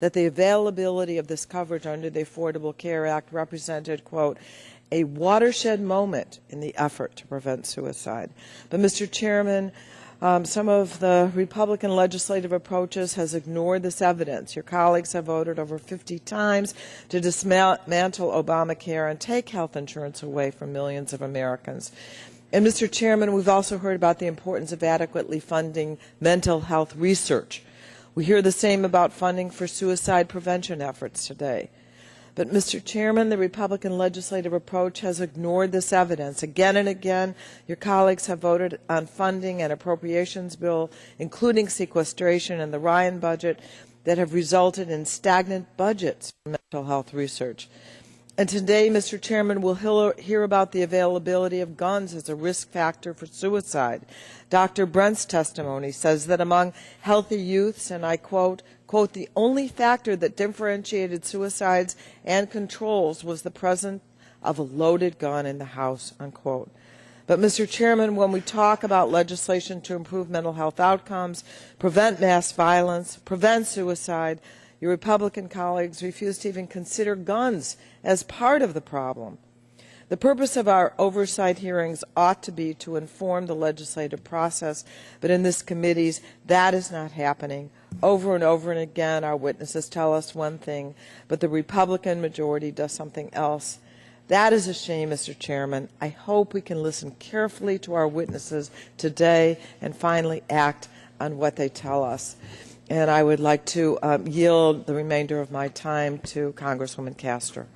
that the availability of this coverage under the Affordable Care Act represented, quote, a watershed moment in the effort to prevent suicide. But, Mr. Chairman, some of the Republican legislative approaches has ignored this evidence. Your colleagues have voted over 50 times to dismantle Obamacare and take health insurance away from millions of Americans. And, Mr. Chairman, we've also heard about the importance of adequately funding mental health research. We hear the same about funding for suicide prevention efforts today. But, Mr. Chairman, the Republican legislative approach has ignored this evidence. Again and again, your colleagues have voted on funding and appropriations bill, including sequestration and the Ryan budget, that have resulted in stagnant budgets for mental health research. And today, Mr. Chairman, we'll hear about the availability of guns as a risk factor for suicide. Dr. Brent's testimony says that among healthy youths, and I quote, the only factor that differentiated suicides and controls was the presence of a loaded gun in the house, unquote. But, Mr. Chairman, when we talk about legislation to improve mental health outcomes, prevent mass violence, prevent suicide, your Republican colleagues refuse to even consider guns as part of the problem. The purpose of our oversight hearings ought to be to inform the legislative process, but in this committee's, that is not happening. Over and over and again, our witnesses tell us one thing, but the Republican majority does something else. That is a shame, Mr. Chairman. I hope we can listen carefully to our witnesses today and finally act on what they tell us. And I would like to yield the remainder of my time to Congresswoman Castor.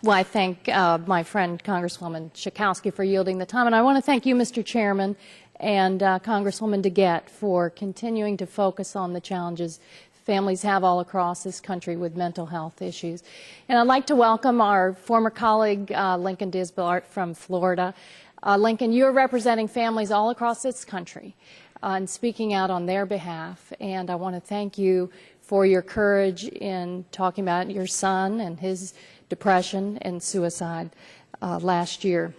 Well, I thank my friend Congresswoman Schakowsky for yielding the time, and I want to thank you, Mr. Chairman, and Congresswoman DeGette for continuing to focus on the challenges families have all across this country with mental health issues. And I'd like to welcome our former colleague, Lincoln Diaz-Balart from Florida. Lincoln, you're representing families all across this country and speaking out on their behalf, and I want to thank you for your courage in talking about your son and his depression and suicide last year.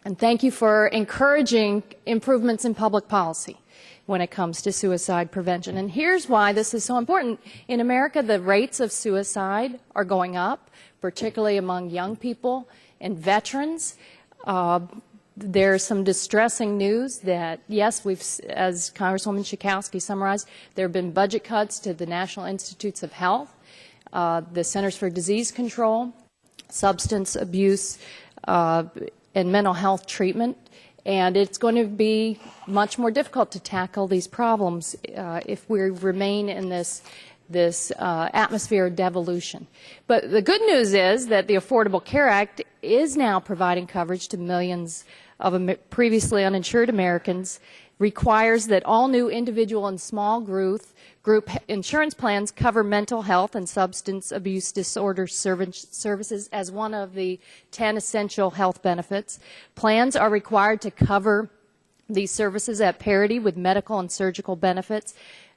And thank you for encouraging improvements in public policy when it comes to suicide prevention. And here's why this is so important. In America, the rates of suicide are going up, particularly among young people and veterans. There's some distressing news that, yes, as Congresswoman Schakowsky summarized, there have been budget cuts to the National Institutes of Health, the Centers for Disease Control, substance abuse, and mental health treatment. And it's going to be much more difficult to tackle these problems if we remain in this atmosphere of devolution. But the good news is that the Affordable Care Act is now providing coverage to millions of previously uninsured Americans, requires that all new individual and small group insurance plans cover mental health and substance abuse disorder services as one of the 10 essential health benefits. Plans are required to cover these services at parity with medical and surgical benefits,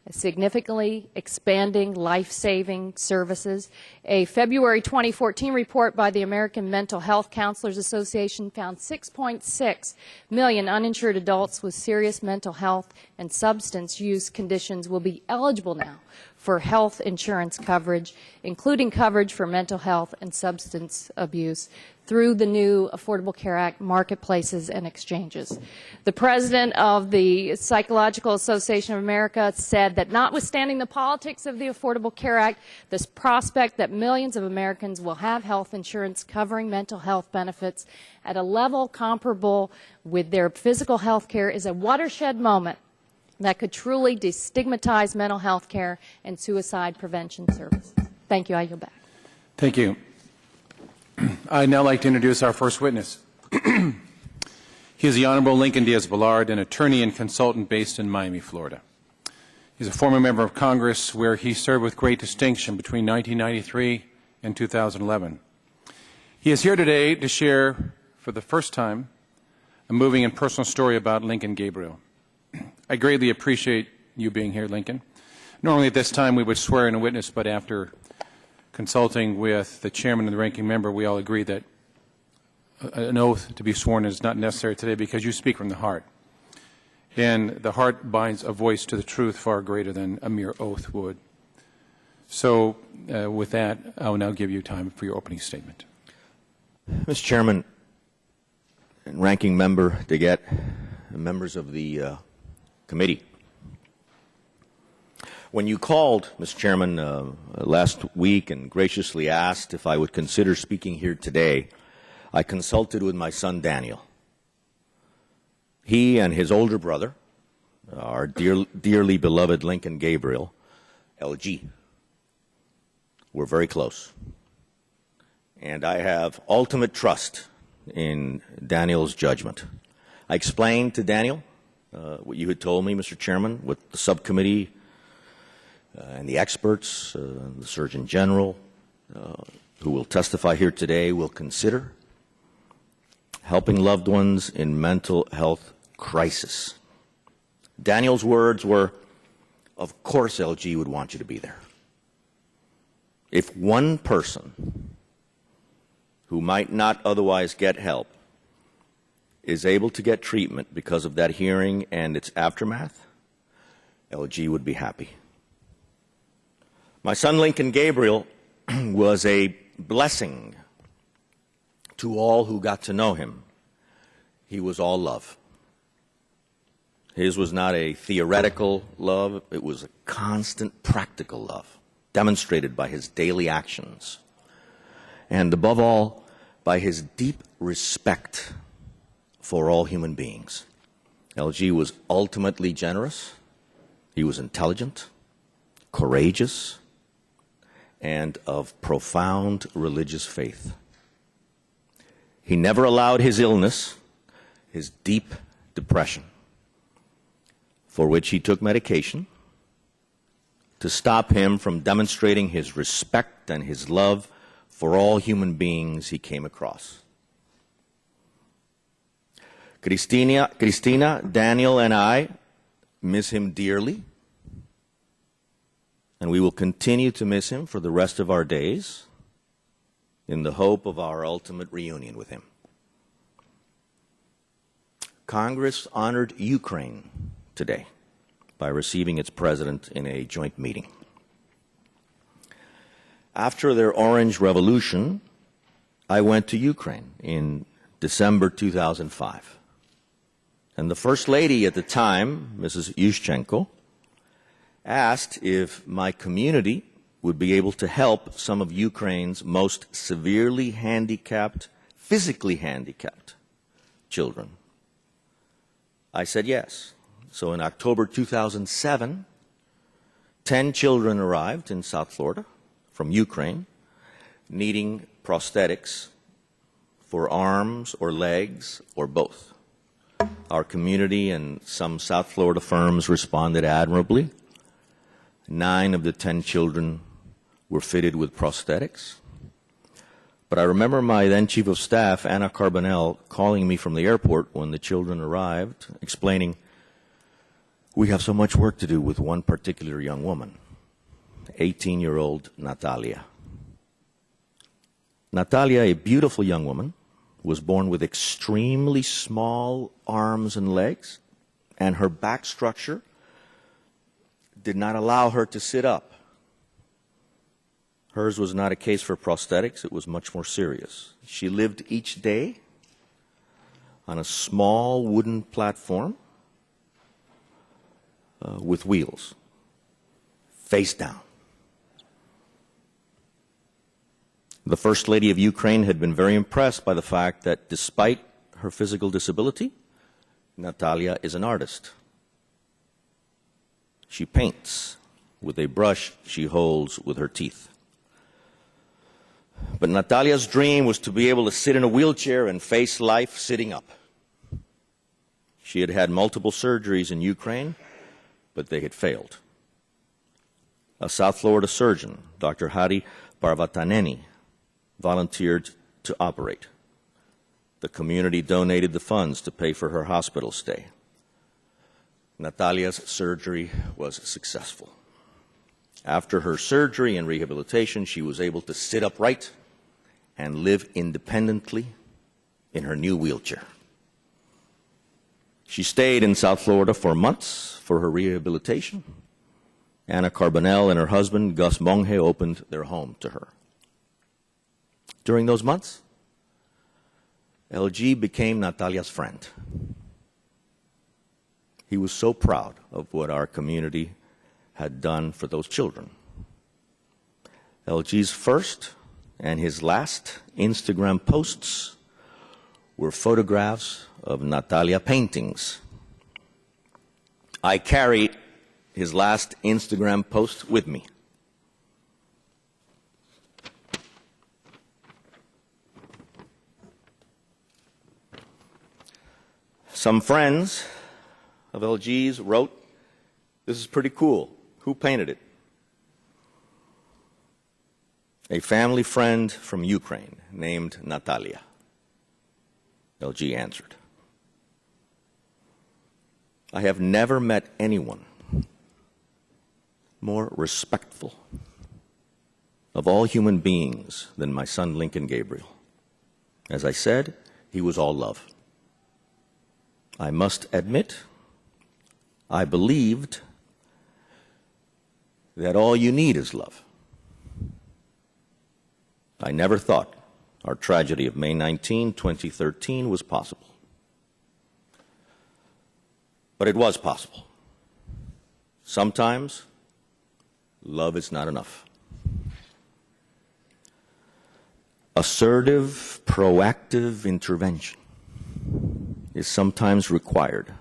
significantly expanding life-saving services. A February 2014 report by the American Mental Health Counselors Association found 6.6 million uninsured adults with serious mental health and substance use conditions will be eligible now for health insurance coverage, including coverage for mental health and substance abuse through the new Affordable Care Act marketplaces and exchanges. The president of the Psychological Association of America said that notwithstanding the politics of the Affordable Care Act, this prospect that millions of Americans will have health insurance covering mental health benefits at a level comparable with their physical health care is a watershed moment that could truly destigmatize mental health care and suicide prevention services. Thank you. I yield back. Thank you. I'd now like to introduce our first witness. He is the Honorable Lincoln Diaz-Balart, an attorney and consultant based in Miami, Florida. He's a former member of Congress where he served with great distinction between 1993 and 2011. He is here today to share, for the first time, a moving and personal story about Lincoln Gabriel. I greatly appreciate you being here, Lincoln. Normally at this time we would swear in a witness, but after consulting with the chairman and the ranking member, we all agree that an oath to be sworn is not necessary today because you speak from the heart. And the heart binds a voice to the truth far greater than a mere oath would. So with that, I will now give you time for your opening statement. Mr. Chairman, and Ranking Member DeGette, members of the committee, when you called, Mr. Chairman, last week and graciously asked if I would consider speaking here today, I consulted with my son Daniel. He and his older brother, our dearly beloved Lincoln Gabriel, LG, were very close. And I have ultimate trust in Daniel's judgment. I explained to Daniel what you had told me, Mr. Chairman, what the subcommittee and the experts, the Surgeon General, who will testify here today, will consider helping loved ones in mental health crisis. Daniel's words were, of course LG would want you to be there. If one person who might not otherwise get help is able to get treatment because of that hearing and its aftermath, LG would be happy. My son Lincoln Gabriel was a blessing to all who got to know him. He was all love. His was not a theoretical love, it was a constant practical love, demonstrated by his daily actions, and above all, by his deep respect for all human beings. LG was ultimately generous, he was intelligent, courageous, and of profound religious faith. He never allowed his illness, his deep depression, for which he took medication, to stop him from demonstrating his respect and his love for all human beings he came across. Christina, Daniel, and I miss him dearly, and we will continue to miss him for the rest of our days in the hope of our ultimate reunion with him. Congress honored Ukraine today by receiving its president in a joint meeting. After their Orange Revolution, I went to Ukraine in December 2005. And the First Lady at the time, Mrs. Yushchenko, asked if my community would be able to help some of Ukraine's most severely handicapped, physically handicapped children. I said yes. So in October 2007, 10 children arrived in South Florida from Ukraine needing prosthetics for arms or legs or both. Our community and some South Florida firms responded admirably. 9 of the 10 children were fitted with prosthetics. But I remember my then Chief of Staff, Anna Carbonell, calling me from the airport when the children arrived, explaining, "We have so much work to do with one particular young woman, 18-year-old Natalia." Natalia, a beautiful young woman, was born with extremely small arms and legs, and her back structure did not allow her to sit up. Hers was not a case for prosthetics, it was much more serious. She lived each day on a small wooden platform with wheels, face down. The First Lady of Ukraine had been very impressed by the fact that despite her physical disability, Natalia is an artist. She paints with a brush she holds with her teeth. But Natalia's dream was to be able to sit in a wheelchair and face life sitting up. She had had multiple surgeries in Ukraine, but they had failed. A South Florida surgeon, Dr. Hari Parvataneni, volunteered to operate. The community donated the funds to pay for her hospital stay. Natalia's surgery was successful. After her surgery and rehabilitation, she was able to sit upright and live independently in her new wheelchair. She stayed in South Florida for months for her rehabilitation, Anna Carbonell and her husband, Gus Monge, opened their home to her. During those months, LG became Natalia's friend. He was so proud of what our community had done for those children. LG's first and his last Instagram posts were photographs of Natalia paintings. I carried his last Instagram post with me. Some friends of LG's wrote, "This is pretty cool. Who painted it?" A family friend from Ukraine named Natalia. LG answered. I have never met anyone more respectful of all human beings than my son Lincoln Gabriel. As I said, he was all love. I must admit, I believed that all you need is love. I never thought our tragedy of May 19, 2013 was possible. But it was possible. Sometimes, love is not enough. Assertive, proactive intervention is sometimes required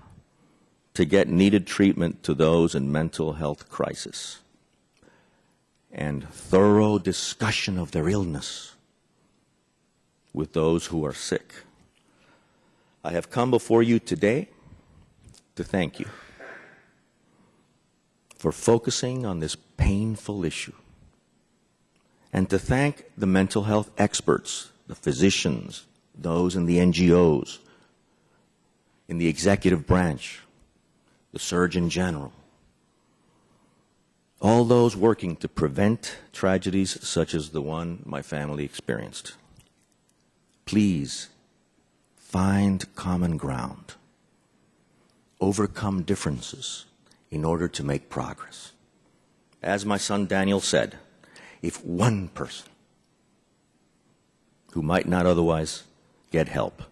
to get needed treatment to those in mental health crisis, and thorough discussion of their illness with those who are sick. I have come before you today to thank you for focusing on this painful issue, and to thank the mental health experts, the physicians, those in the NGOs, in the executive branch, the Surgeon General, all those working to prevent tragedies such as the one my family experienced. Please find common ground, overcome differences in order to make progress. As my son Daniel said, if one person who might not otherwise get help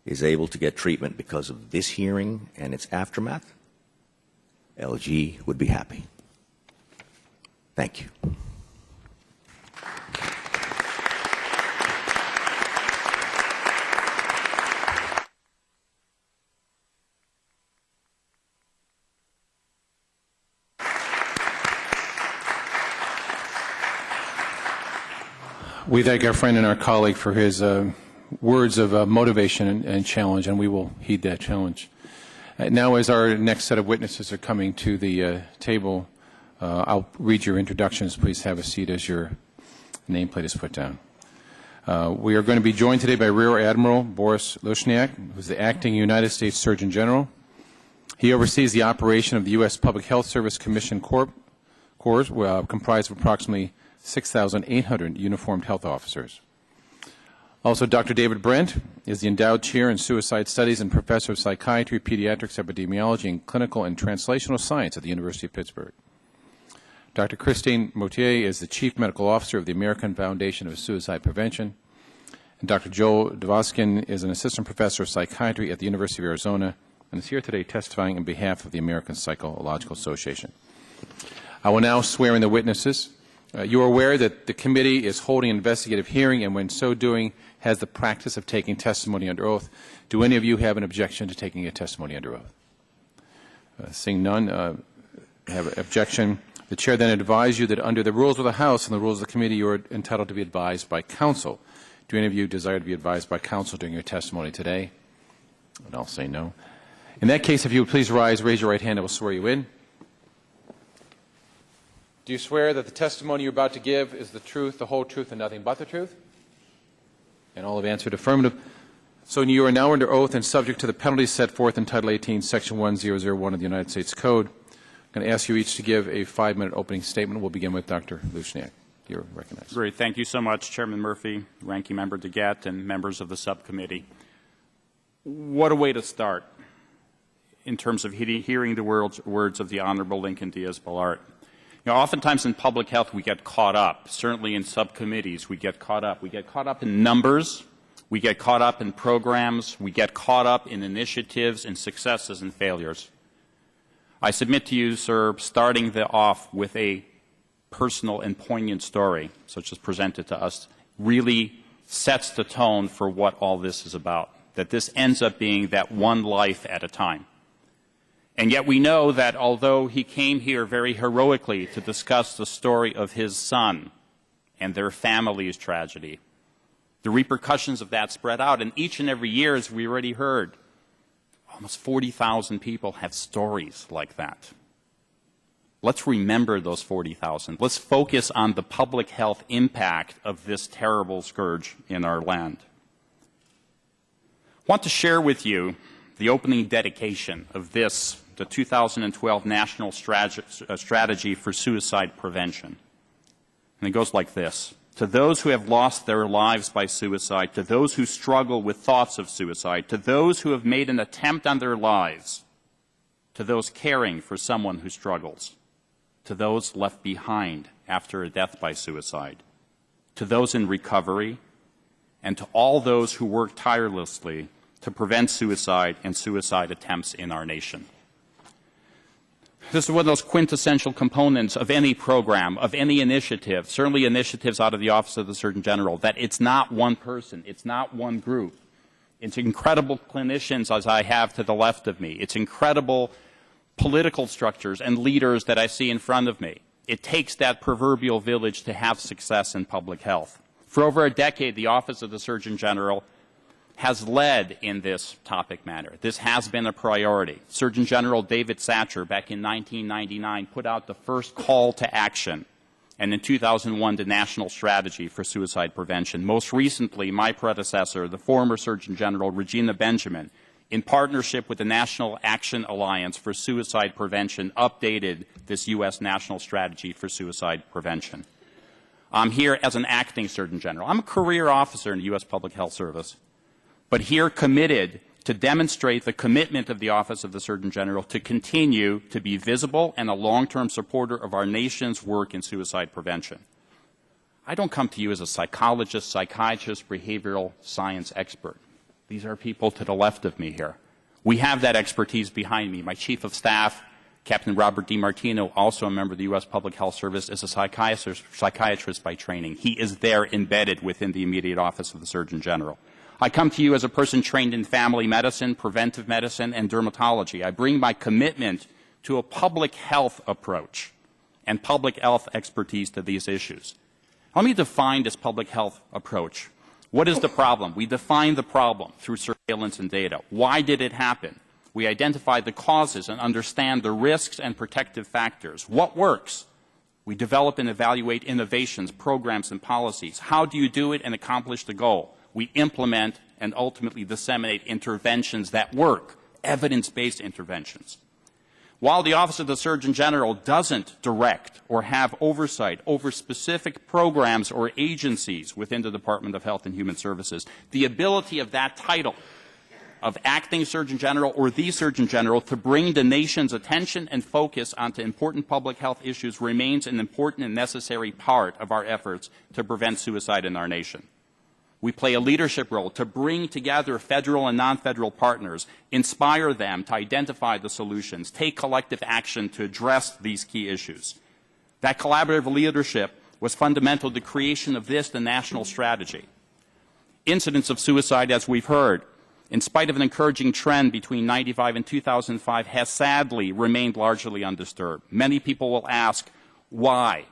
is able to get treatment because of this hearing and its aftermath, LG would be happy. Thank you. We thank our friend and our colleague for his words of motivation and challenge, and we will heed that challenge. Now, as our next set of witnesses are coming to the table, I'll read your introductions. Please have a seat as your nameplate is put down. We are going to be joined today by Rear Admiral Boris Lushniak, who is the acting United States Surgeon General. He oversees the operation of the U.S. Public Health Service Commission Corps, comprised of approximately 6,800 uniformed health officers. Also, Dr. David Brent is the endowed chair in suicide studies and professor of psychiatry, pediatrics, epidemiology, and clinical and translational science at the University of Pittsburgh. Dr. Christine Moutier is the chief medical officer of the American Foundation of Suicide Prevention. And Dr. Joel Dvoskin is an assistant professor of psychiatry at the University of Arizona and is here today testifying on behalf of the American Psychological Association. I will now swear in the witnesses. You are aware that the committee is holding an investigative hearing and when so doing has the practice of taking testimony under oath. Do any of you have an objection to taking a testimony under oath? Seeing none, have an objection. The chair then advises you that under the rules of the House and the rules of the committee, you are entitled to be advised by counsel. Do any of you desire to be advised by counsel during your testimony today? And I'll say no. In that case, if you would please rise, raise your right hand, I will swear you in. Do you swear that the testimony you're about to give is the truth, the whole truth, and nothing but the truth? And all have answered affirmative. So you are now under oath and subject to the penalties set forth in Title 18, Section 1001 of the United States Code. I'm going to ask you each to give a 5-minute opening statement. We'll begin with Dr. Lushniak. You're recognized. Great. Thank you so much, Chairman Murphy, Ranking Member DeGette, and members of the subcommittee. What a way to start. in terms of hearing the words of the Honorable Lincoln Diaz-Balart. You know, oftentimes in public health we get caught up, certainly in subcommittees we get caught up. We get caught up in numbers, we get caught up in programs, we get caught up in initiatives and successes and failures. I submit to you, sir, starting off with a personal and poignant story, such as presented to us, really sets the tone for what all this is about, that this ends up being that one life at a time. And yet we know that although he came here very heroically to discuss the story of his son and their family's tragedy, the repercussions of that spread out. And each and every year, as we already heard, almost 40,000 people have stories like that. Let's remember those 40,000. Let's focus on the public health impact of this terrible scourge in our land. I want to share with you the opening dedication of this, the 2012 National Strategy for Suicide Prevention. And it goes like this. To those who have lost their lives by suicide, to those who struggle with thoughts of suicide, to those who have made an attempt on their lives, to those caring for someone who struggles, to those left behind after a death by suicide, to those in recovery, and to all those who work tirelessly to prevent suicide and suicide attempts in our nation. This is one of those quintessential components of any program, of any initiative, certainly initiatives out of the Office of the Surgeon General, that it's not one person, it's not one group. It's incredible clinicians, as I have to the left of me. It's incredible political structures and leaders that I see in front of me. It takes that proverbial village to have success in public health. For over a decade, the Office of the Surgeon General has led in this topic matter. This has been a priority. Surgeon General David Satcher, back in 1999, put out the first call to action, and in 2001, the National Strategy for Suicide Prevention. Most recently, my predecessor, the former Surgeon General Regina Benjamin, in partnership with the National Action Alliance for Suicide Prevention, updated this U.S. National Strategy for Suicide Prevention. I'm here as an acting Surgeon General. I'm a career officer in the U.S. Public Health Service, but here committed to demonstrate the commitment of the Office of the Surgeon General to continue to be visible and a long-term supporter of our nation's work in suicide prevention. I don't come to you as a psychologist, psychiatrist, behavioral science expert. These are people to the left of me here. We have that expertise behind me. My Chief of Staff, Captain Robert DiMartino, also a member of the U.S. Public Health Service, is a psychiatrist by training. He is there embedded within the immediate Office of the Surgeon General. I come to you as a person trained in family medicine, preventive medicine, and dermatology. I bring my commitment to a public health approach and public health expertise to these issues. Let me define this public health approach. What is the problem? We define the problem through surveillance and data. Why did it happen? We identify the causes and understand the risks and protective factors. What works? We develop and evaluate innovations, programs, and policies. How do you do it and accomplish the goal? We implement and ultimately disseminate interventions that work, evidence-based interventions. While the Office of the Surgeon General doesn't direct or have oversight over specific programs or agencies within the Department of Health and Human Services, the ability of that title of acting Surgeon General or the Surgeon General to bring the nation's attention and focus onto important public health issues remains an important and necessary part of our efforts to prevent suicide in our nation. We play a leadership role to bring together federal and non-federal partners, inspire them to identify the solutions, take collective action to address these key issues. That collaborative leadership was fundamental to the creation of the national strategy. Incidents of suicide, as we've heard, in spite of an encouraging trend between 1995 and 2005, has sadly remained largely undisturbed. Many people will ask, why?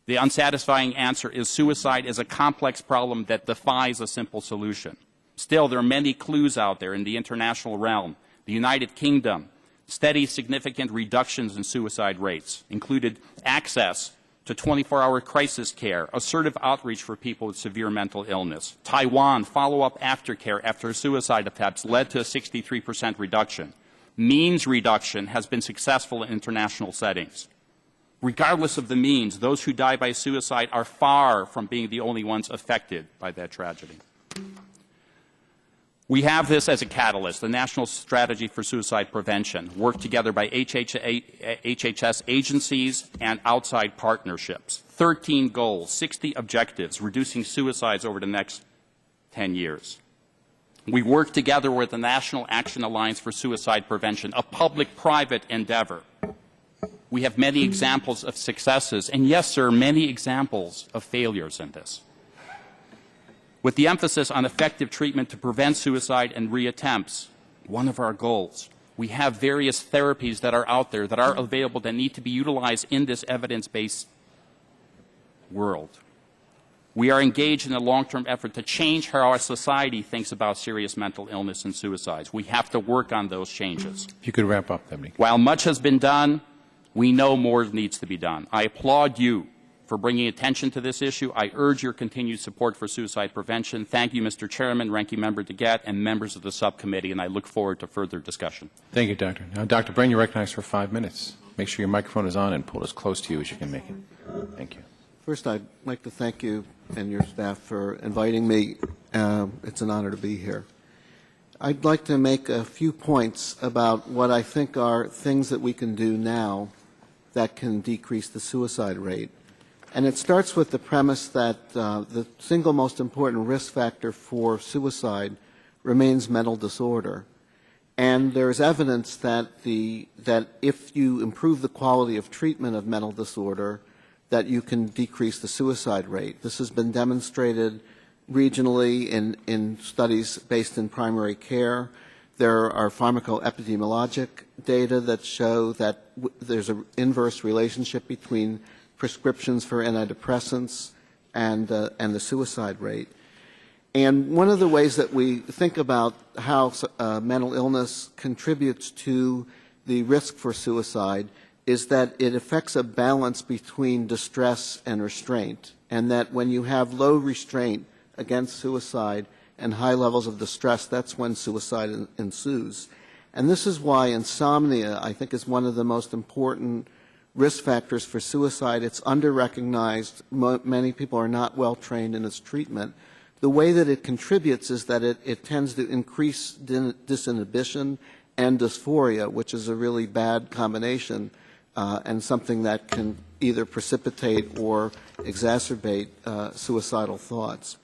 The unsatisfying answer is suicide is a complex problem that defies a simple solution. Still, there are many clues out there in the international realm. The United Kingdom, steady significant reductions in suicide rates, included access to 24-hour crisis care, assertive outreach for people with severe mental illness. Taiwan, follow-up aftercare after suicide attempts led to a 63% reduction. Means reduction has been successful in international settings. Regardless of the means, those who die by suicide are far from being the only ones affected by that tragedy. We have this as a catalyst, the National Strategy for Suicide Prevention, worked together by HHS agencies and outside partnerships. 13 goals, 60 objectives, reducing suicides over the next 10 years. We work together with the National Action Alliance for Suicide Prevention, a public-private endeavor. We have many examples of successes, and yes, there are many examples of failures in this. With the emphasis on effective treatment to prevent suicide and reattempts, one of our goals, we have various therapies that are out there, that are available, that need to be utilized in this evidence-based world. We are engaged in a long-term effort to change how our society thinks about serious mental illness and suicides. We have to work on those changes. If you could wrap up, Deputy. While much has been done, we know more needs to be done. I applaud you for bringing attention to this issue. I urge your continued support for suicide prevention. Thank you, Mr. Chairman, Ranking Member DeGette, and members of the subcommittee, and I look forward to further discussion. Thank you, Doctor. Now, Dr. Brain, you're recognized for 5 minutes. Make sure your microphone is on and pull as close to you as you can make it. Thank you. First, I'd like to thank you and your staff for inviting me. It's an honor to be here. I'd like to make a few points about what I think are things that we can do now that can decrease the suicide rate. And it starts with the premise that the single most important risk factor for suicide remains mental disorder. And there is evidence that if you improve the quality of treatment of mental disorder, that you can decrease the suicide rate. This has been demonstrated regionally in studies based in primary care. There are pharmacoepidemiologic data that show that there's an inverse relationship between prescriptions for antidepressants and the suicide rate. And one of the ways that we think about how mental illness contributes to the risk for suicide is that it affects a balance between distress and restraint, and that when you have low restraint against suicide and high levels of distress, that's when suicide ensues. And this is why insomnia, I think, is one of the most important risk factors for suicide. It's under-recognized. Many people are not well trained in its treatment. The way that it contributes is that it tends to increase disinhibition and dysphoria, which is a really bad combination, and something that can either precipitate or exacerbate suicidal thoughts.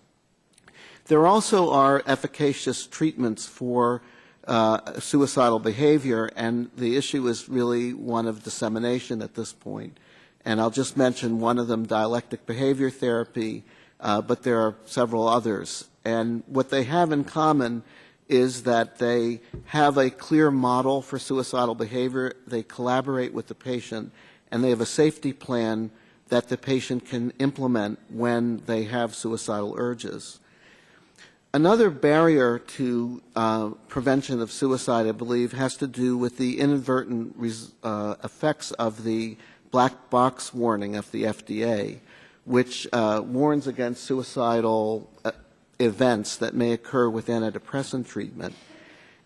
There also are efficacious treatments for suicidal behavior, and the issue is really one of dissemination at this point. And I'll just mention one of them, dialectic behavior therapy, but there are several others. And what they have in common is that they have a clear model for suicidal behavior, they collaborate with the patient, and they have a safety plan that the patient can implement when they have suicidal urges. Another barrier to prevention of suicide, I believe, has to do with the inadvertent effects of the black box warning of the FDA, which warns against suicidal events that may occur with antidepressant treatment.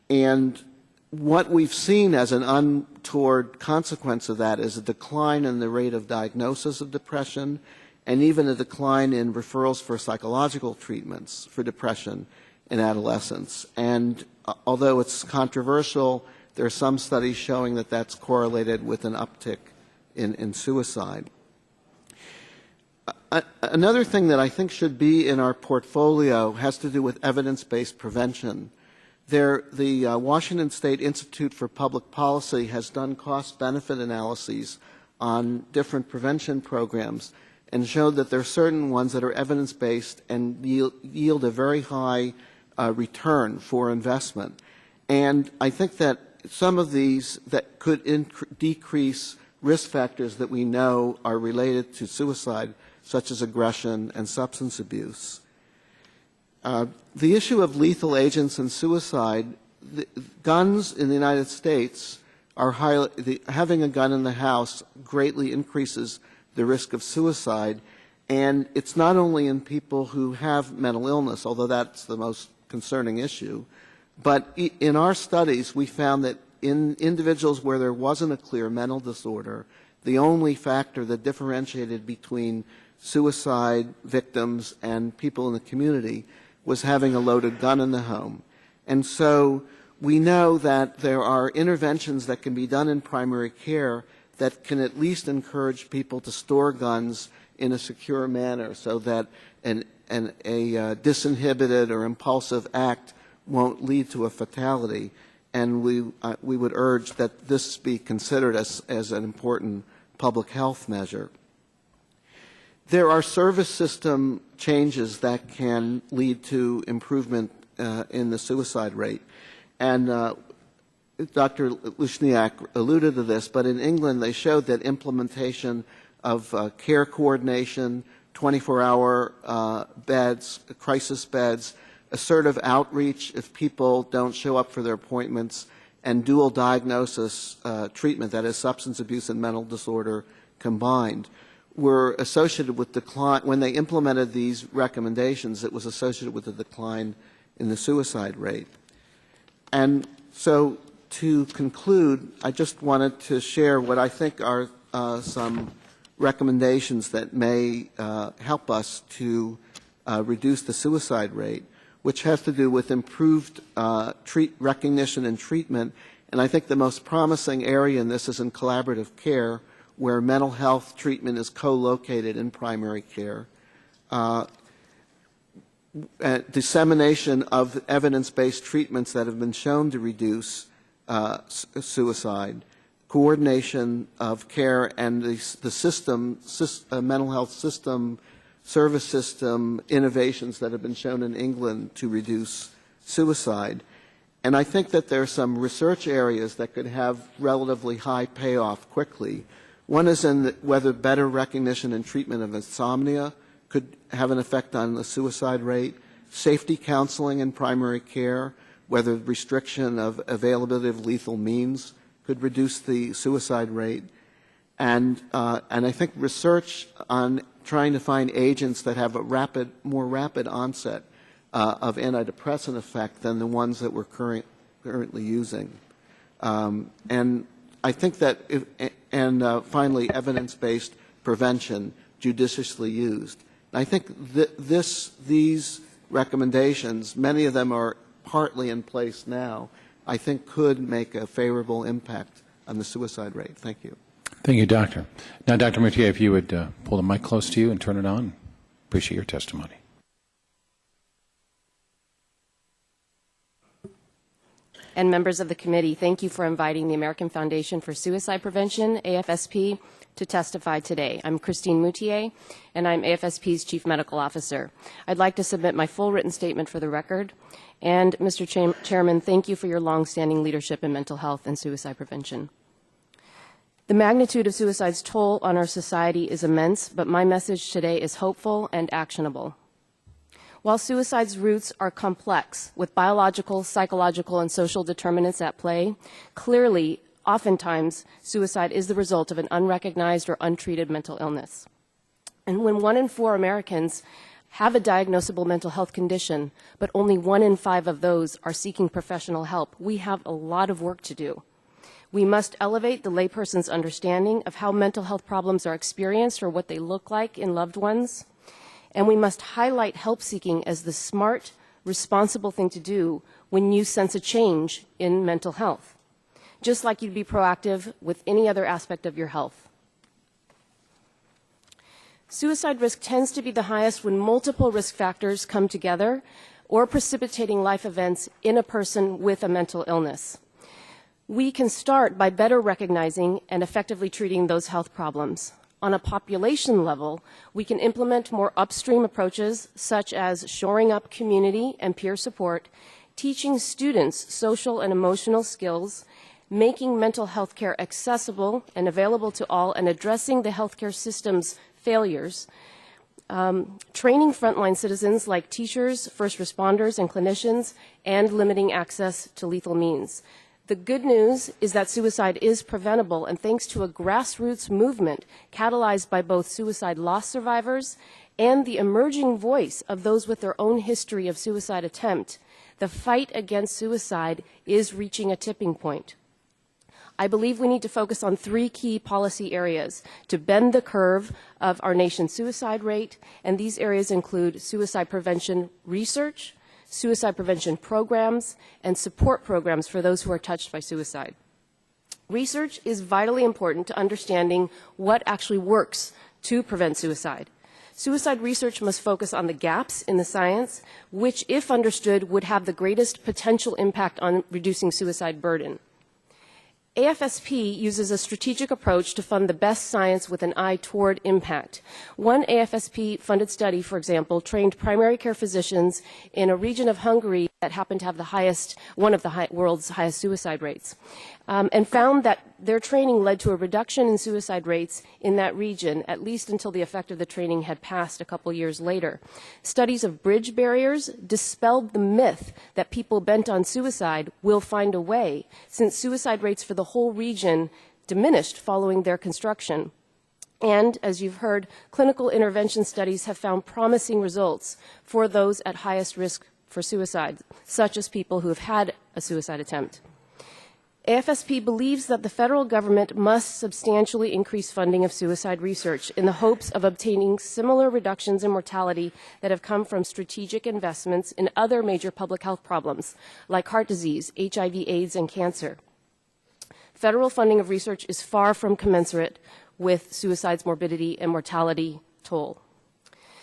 And what we've seen as an untoward consequence of that is a decline in the rate of diagnosis of depression and even a decline in referrals for psychological treatments for depression in adolescents. And although it's controversial, there are some studies showing that that's correlated with an uptick in suicide. Another thing that I think should be in our portfolio has to do with evidence-based prevention. The Washington State Institute for Public Policy has done cost-benefit analyses on different prevention programs and showed that there are certain ones that are evidence-based and yield a very high return for investment. And I think that some of these that could decrease risk factors that we know are related to suicide, such as aggression and substance abuse. The issue of lethal agents and suicide, guns in the United States are having a gun in the house greatly increases the risk of suicide, and it's not only in people who have mental illness, although that's the most concerning issue, but in our studies we found that in individuals where there wasn't a clear mental disorder, the only factor that differentiated between suicide victims and people in the community was having a loaded gun in the home. And so we know that there are interventions that can be done in primary care that can at least encourage people to store guns in a secure manner so that a disinhibited or impulsive act won't lead to a fatality. And we would urge that this be considered as an important public health measure. There are service system changes that can lead to improvement in the suicide rate. And Dr. Lushniak alluded to this, but in England they showed that implementation of care coordination, 24-hour beds, crisis beds, assertive outreach if people don't show up for their appointments, and dual diagnosis treatment, that is substance abuse and mental disorder combined, were associated with decline. When they implemented these recommendations, it was associated with a decline in the suicide rate. And so to conclude, I just wanted to share what I think are some recommendations that may help us to reduce the suicide rate, which has to do with improved recognition and treatment. And I think the most promising area in this is in collaborative care, where mental health treatment is co-located in primary care. Dissemination of evidence-based treatments that have been shown to reduce suicide, coordination of care, and the mental health system, service system innovations that have been shown in England to reduce suicide. And I think that there are some research areas that could have relatively high payoff quickly. One is in whether better recognition and treatment of insomnia could have an effect on the suicide rate, safety counseling in primary care, whether restriction of availability of lethal means could reduce the suicide rate, and I think research on trying to find agents that have a more rapid onset of antidepressant effect than the ones that we're currently using. And I think that, finally, evidence-based prevention judiciously used. And I think these recommendations, many of them are partly in place now, I think could make a favorable impact on the suicide rate. Thank you. Thank you, Doctor. Now, Dr. Moutier, if you would pull the mic close to you and turn it on. Appreciate your testimony. And members of the committee, thank you for inviting the American Foundation for Suicide Prevention, AFSP, to testify today. I'm Christine Moutier, and I'm AFSP's Chief Medical Officer. I'd like to submit my full written statement for the record. And, Mr. Chairman, thank you for your longstanding leadership in mental health and suicide prevention. The magnitude of suicide's toll on our society is immense, but my message today is hopeful and actionable. While suicide's roots are complex, with biological, psychological, and social determinants at play, clearly, oftentimes, suicide is the result of an unrecognized or untreated mental illness. And when 1 in 4 Americans have a diagnosable mental health condition, but only 1 in 5 of those are seeking professional help, we have a lot of work to do. We must elevate the layperson's understanding of how mental health problems are experienced or what they look like in loved ones. And we must highlight help seeking as the smart, responsible thing to do when you sense a change in mental health, just like you'd be proactive with any other aspect of your health. Suicide risk tends to be the highest when multiple risk factors come together or precipitating life events in a person with a mental illness. We can start by better recognizing and effectively treating those health problems. On a population level, we can implement more upstream approaches such as shoring up community and peer support, teaching students social and emotional skills, making mental health care accessible and available to all, and addressing the healthcare system's failures, training frontline citizens like teachers, first responders, and clinicians, and limiting access to lethal means. The good news is that suicide is preventable, and thanks to a grassroots movement catalyzed by both suicide loss survivors and the emerging voice of those with their own history of suicide attempt, the fight against suicide is reaching a tipping point. I believe we need to focus on 3 key policy areas to bend the curve of our nation's suicide rate, and these areas include suicide prevention research, suicide prevention programs, and support programs for those who are touched by suicide. Research is vitally important to understanding what actually works to prevent suicide. Suicide research must focus on the gaps in the science, which, if understood, would have the greatest potential impact on reducing suicide burden. AFSP uses a strategic approach to fund the best science with an eye toward impact. One AFSP-funded study, for example, trained primary care physicians in a region of Hungary that happened to have one of the world's highest suicide rates, and found that their training led to a reduction in suicide rates in that region, at least until the effect of the training had passed a couple years later. Studies of bridge barriers dispelled the myth that people bent on suicide will find a way, since suicide rates for the whole region diminished following their construction. And, as you've heard, clinical intervention studies have found promising results for those at highest risk for suicide, such as people who have had a suicide attempt. AFSP believes that the federal government must substantially increase funding of suicide research in the hopes of obtaining similar reductions in mortality that have come from strategic investments in other major public health problems, like heart disease, HIV, AIDS, and cancer. Federal funding of research is far from commensurate with suicide's morbidity and mortality toll.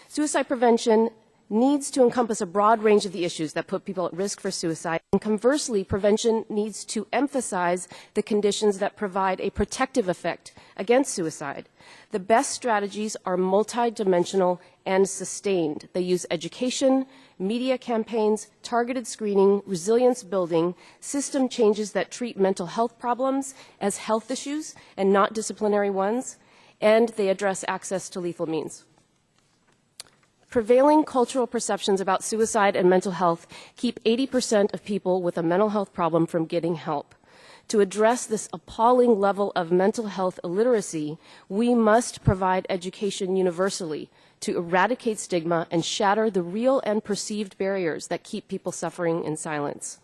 Suicide prevention needs to encompass a broad range of the issues that put people at risk for suicide. And conversely, prevention needs to emphasize the conditions that provide a protective effect against suicide. The best strategies are multidimensional and sustained. They use education, media campaigns, targeted screening, resilience building, system changes that treat mental health problems as health issues and not disciplinary ones, and they address access to lethal means. Prevailing cultural perceptions about suicide and mental health keep 80% of people with a mental health problem from getting help. To address this appalling level of mental health illiteracy, we must provide education universally to eradicate stigma and shatter the real and perceived barriers that keep people suffering in silence.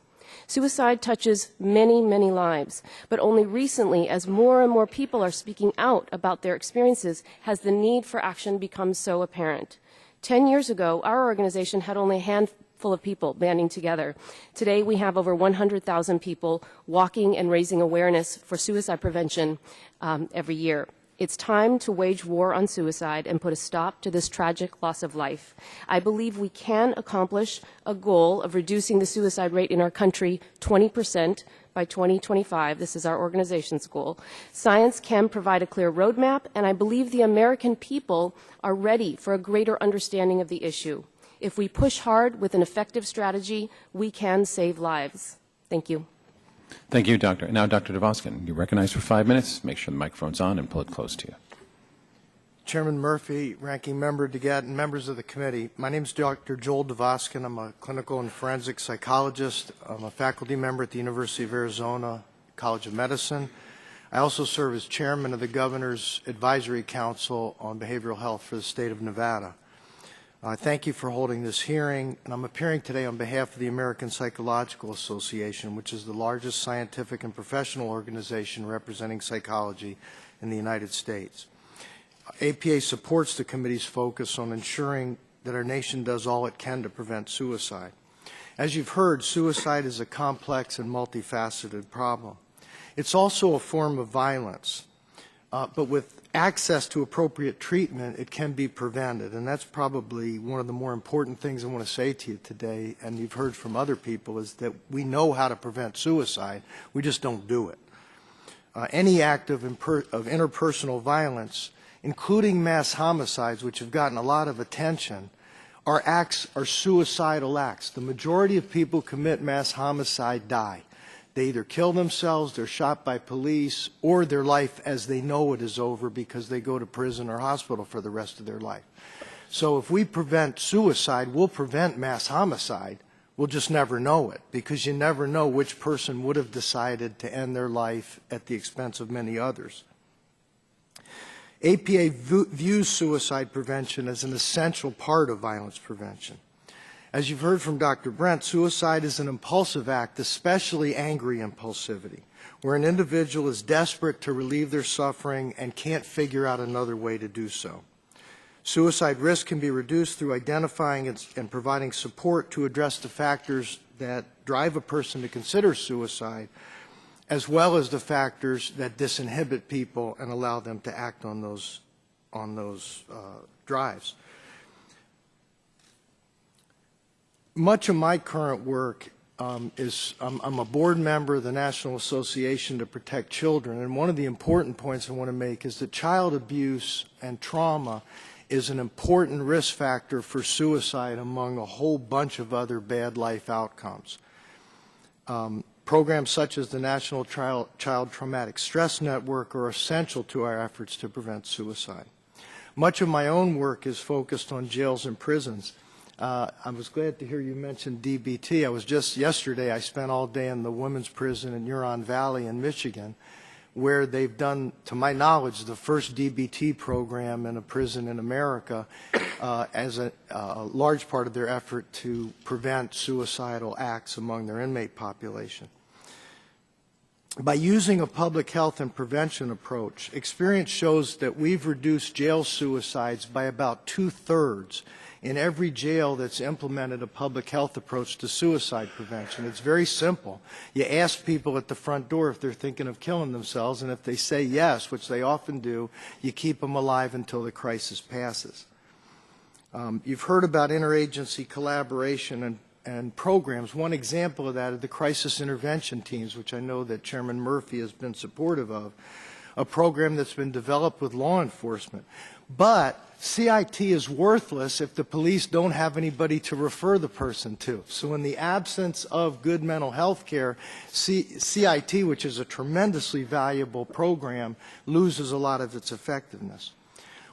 Suicide touches many, many lives, but only recently, as more and more people are speaking out about their experiences, has the need for action become so apparent. 10 years ago, our organization had only a handful of people banding together. Today, we have over 100,000 people walking and raising awareness for suicide prevention every year. It's time to wage war on suicide and put a stop to this tragic loss of life. I believe we can accomplish a goal of reducing the suicide rate in our country 20% by 2025. This is our organization's goal. Science can provide a clear roadmap, and I believe the American people are ready for a greater understanding of the issue. If we push hard with an effective strategy, we can save lives. Thank you. Thank you, Doctor. Now, Dr. Dvoskin, you're recognized for 5 minutes. Make sure the microphone's on and pull it close to you. Chairman Murphy, Ranking Member DeGette, and members of the committee, my name is Dr. Joel Dvoskin. I'm a clinical and forensic psychologist. I'm a faculty member at the University of Arizona College of Medicine. I also serve as chairman of the Governor's Advisory Council on Behavioral Health for the state of Nevada. Thank you for holding this hearing, and I'm appearing today on behalf of the American Psychological Association, which is the largest scientific and professional organization representing psychology in the United States. APA supports the committee's focus on ensuring that our nation does all it can to prevent suicide. As you've heard, suicide is a complex and multifaceted problem. It's also a form of violence, but with access to appropriate treatment, it can be prevented, and that's probably one of the more important things I want to say to you today, and you've heard from other people, is that we know how to prevent suicide, we just don't do it. Any act of interpersonal violence, including mass homicides, which have gotten a lot of attention, are suicidal acts. The majority of people who commit mass homicide die. They either kill themselves, they're shot by police, or their life as they know it is over because they go to prison or hospital for the rest of their life. So if we prevent suicide, we'll prevent mass homicide. We'll just never know it, because you never know which person would have decided to end their life at the expense of many others. APA views suicide prevention as an essential part of violence prevention. As you've heard from Dr. Brent, suicide is an impulsive act, especially angry impulsivity, where an individual is desperate to relieve their suffering and can't figure out another way to do so. Suicide risk can be reduced through identifying and providing support to address the factors that drive a person to consider suicide, as well as the factors that disinhibit people and allow them to act on those drives. Much of my current work is I'm a board member of the National Association to Protect Children, and one of the important points I want to make is that child abuse and trauma is an important risk factor for suicide among a whole bunch of other bad life outcomes. Programs such as the National Child Traumatic Stress Network are essential to our efforts to prevent suicide. Much of my own work is focused on jails and prisons. I was glad to hear you mention DBT. Yesterday I spent all day in the women's prison in Huron Valley in Michigan, where they've done, to my knowledge, the first DBT program in a prison in America as a large part of their effort to prevent suicidal acts among their inmate population. By using a public health and prevention approach, experience shows that we've reduced jail suicides by about 2/3 in every jail that's implemented a public health approach to suicide prevention. It's very simple. You ask people at the front door if they're thinking of killing themselves, and if they say yes, which they often do, you keep them alive until the crisis passes. You've heard about interagency collaboration and programs. One example of that are the crisis intervention teams, which I know that Chairman Murphy has been supportive of, a program that's been developed with law enforcement. But CIT is worthless if the police don't have anybody to refer the person to. So in the absence of good mental health care, CIT, which is a tremendously valuable program, loses a lot of its effectiveness.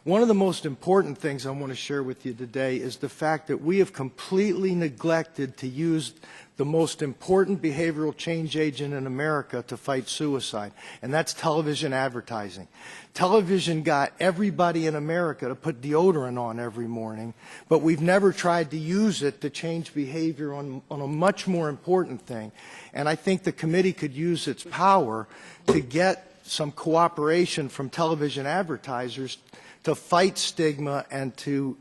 One of the most important things I want to share with you today is the fact that we have completely neglected to use the most important behavioral change agent in America to fight suicide, and that's television advertising. Television got everybody in America to put deodorant on every morning, but we've never tried to use it to change behavior on a much more important thing. And I think the committee could use its power to get some cooperation from television advertisers to fight stigma and to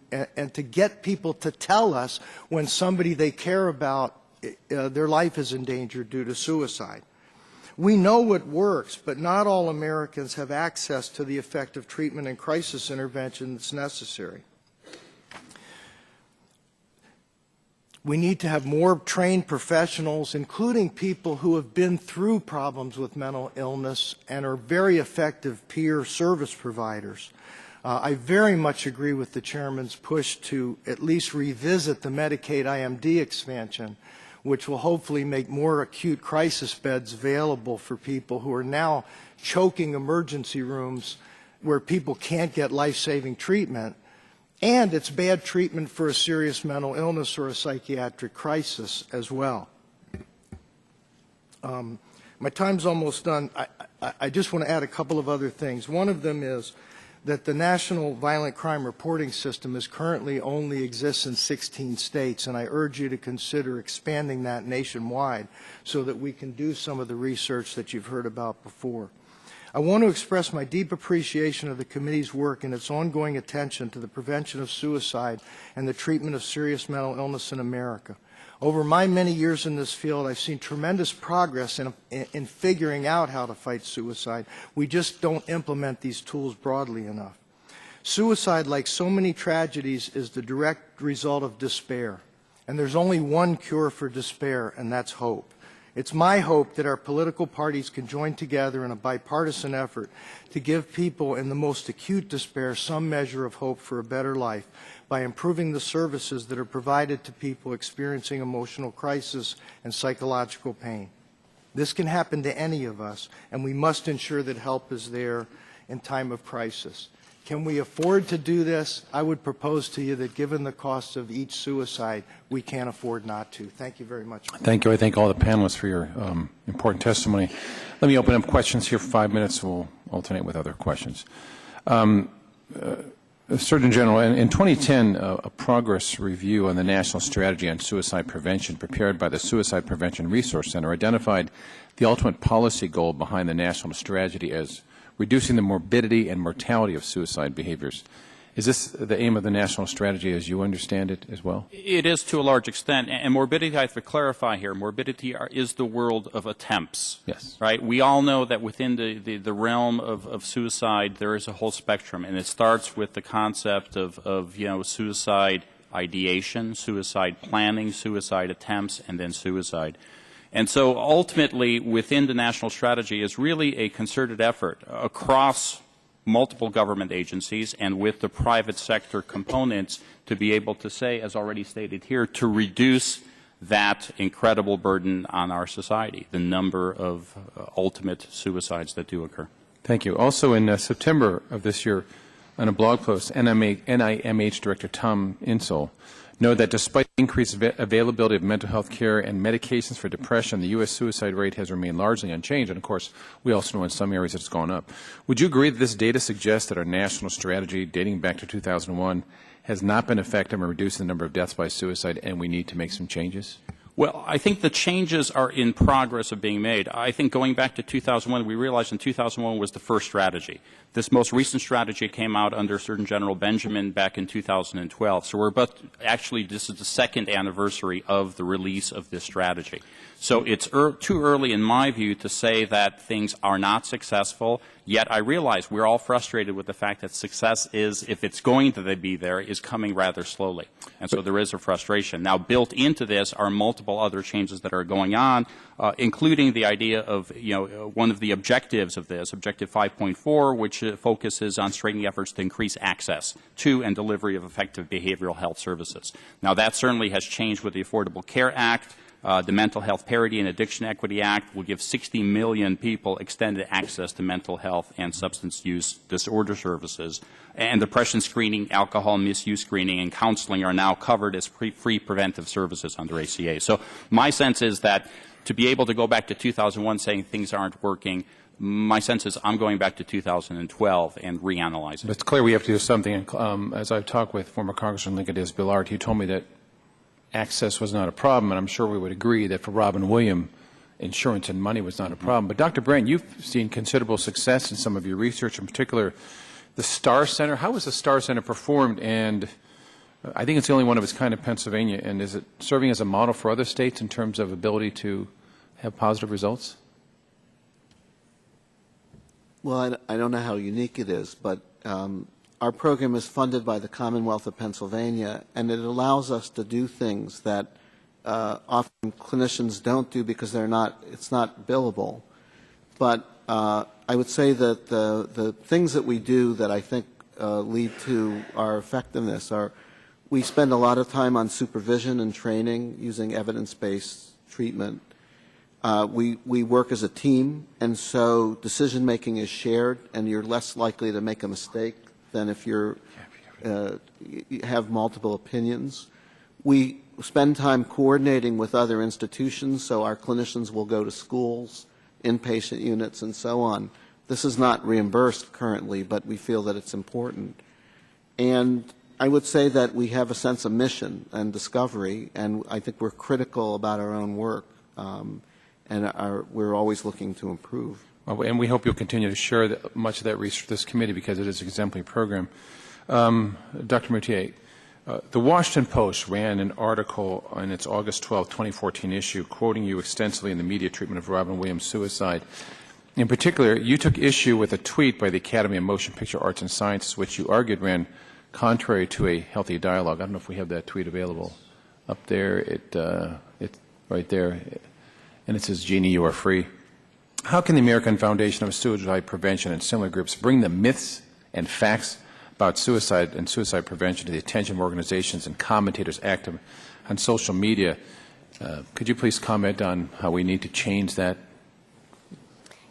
get people to tell us when somebody they care about, their life is in danger due to suicide. We know what works, but not all Americans have access to the effective treatment and crisis intervention that's necessary. We need to have more trained professionals, including people who have been through problems with mental illness and are very effective peer service providers. I very much agree with the Chairman's push to at least revisit the Medicaid IMD expansion, which will hopefully make more acute crisis beds available for people who are now choking emergency rooms where people can't get life-saving treatment, and it's bad treatment for a serious mental illness or a psychiatric crisis as well. My time's almost done. I just want to add a couple of other things. One of them is that the National Violent Crime Reporting System currently only exists in 16 states, and I urge you to consider expanding that nationwide so that we can do some of the research that you've heard about before. I want to express my deep appreciation of the committee's work and its ongoing attention to the prevention of suicide and the treatment of serious mental illness in America. Over my many years in this field, I've seen tremendous progress in figuring out how to fight suicide. We just don't implement these tools broadly enough. Suicide, like so many tragedies, is the direct result of despair. And there's only one cure for despair, and that's hope. It's my hope that our political parties can join together in a bipartisan effort to give people in the most acute despair some measure of hope for a better life by improving the services that are provided to people experiencing emotional crisis and psychological pain. This can happen to any of us, and we must ensure that help is there in time of crisis. Can we afford to do this? I would propose to you that given the cost of each suicide, we can't afford not to. Thank you very much. Thank you. I thank all the panelists for your important testimony. Let me open up questions here for 5 minutes. We'll alternate with other questions. Surgeon General, in 2010, a progress review on the National Strategy on Suicide Prevention prepared by the Suicide Prevention Resource Center identified the ultimate policy goal behind the national strategy as reducing the morbidity and mortality of suicide behaviors Is this the aim of the national strategy as you understand it as well? It is to a large extent. And morbidity, I have to clarify here, morbidity is the world of attempts. Yes. Right? We all know that within the realm of suicide, there is a whole spectrum. And it starts with the concept of suicide ideation, suicide planning, suicide attempts, and then suicide. And so ultimately, within the national strategy is really a concerted effort across multiple government agencies and with the private sector components to be able to say, as already stated here, to reduce that incredible burden on our society, the number of ultimate suicides that do occur. Thank you. Also in September of this year, on a blog post, NIMH Director Tom Insel noted that despite increased availability of mental health care and medications for depression, the U.S. suicide rate has remained largely unchanged. And, of course, we also know in some areas it's gone up. Would you agree that this data suggests that our national strategy dating back to 2001 has not been effective in reducing the number of deaths by suicide and we need to make some changes? Well, I think the changes are in progress of being made. I think going back to 2001, we realized in 2001 was the first strategy. This most recent strategy came out under Surgeon General Benjamin back in 2012. So actually, this is the second anniversary of the release of this strategy. So it's too early, in my view, to say that things are not successful. Yet I realize we're all frustrated with the fact that success is, if it's going to be there, is coming rather slowly. And so there is a frustration. Now, built into this are multiple other changes that are going on, including the idea of, one of the objectives of this, Objective 5.4, which focuses on strengthening efforts to increase access to and delivery of effective behavioral health services. Now, that certainly has changed with the Affordable Care Act. The Mental Health Parity and Addiction Equity Act will give 60 million people extended access to mental health and substance use disorder services. And depression screening, alcohol misuse screening, and counseling are now covered as free preventive services under ACA. So my sense is that to be able to go back to 2001 saying things aren't working, my sense is I'm going back to 2012 and reanalyzing. But it's clear we have to do something. As I've talked with former Congressman Lincoln Diaz-Balart, he told me that access was not a problem, and I'm sure we would agree that for Robin Williams, insurance and money was not a problem. But Dr. Brand, you've seen considerable success in some of your research, in particular the STAR Center. How was the STAR Center performed? And I think it's the only one of its kind in Pennsylvania. And is it serving as a model for other states in terms of ability to have positive results? Well, I don't know how unique it is, but our program is funded by the Commonwealth of Pennsylvania, and it allows us to do things that often clinicians don't do because it's not billable. But I would say that the things that we do that I think lead to our effectiveness are we spend a lot of time on supervision and training using evidence-based treatment. We work as a team, and so decision-making is shared, and you're less likely to make a mistake than if you have multiple opinions. We spend time coordinating with other institutions, so our clinicians will go to schools, inpatient units, and so on. This is not reimbursed currently, but we feel that it's important. And I would say that we have a sense of mission and discovery, and I think we're critical about our own work, and we're always looking to improve. Well, and we hope you'll continue to share much of that research with this committee because it is an exemplary program. Dr. Moutier, the Washington Post ran an article in its August 12, 2014 issue quoting you extensively in the media treatment of Robin Williams' suicide. In particular, you took issue with a tweet by the Academy of Motion Picture Arts and Sciences, which you argued ran contrary to a healthy dialogue. I don't know if we have that tweet available up there. It's right there. And it says, Jeannie, you are free. How can the American Foundation of Suicide Prevention and similar groups bring the myths and facts about suicide and suicide prevention to the attention of organizations and commentators active on social media? Could you please comment on how we need to change that?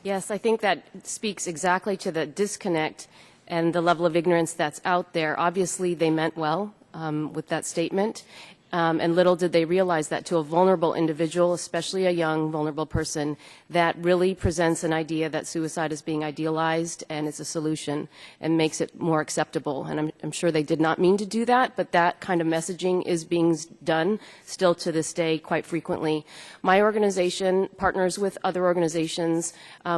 Yes, I think that speaks exactly to the disconnect and the level of ignorance that's out there. Obviously, they meant well with that statement. And little did they realize that to a vulnerable individual, especially a young, vulnerable person, that really presents an idea that suicide is being idealized and it's a solution and makes it more acceptable. And I'm sure they did not mean to do that, but that kind of messaging is being done still to this day quite frequently. My organization partners with other organizations.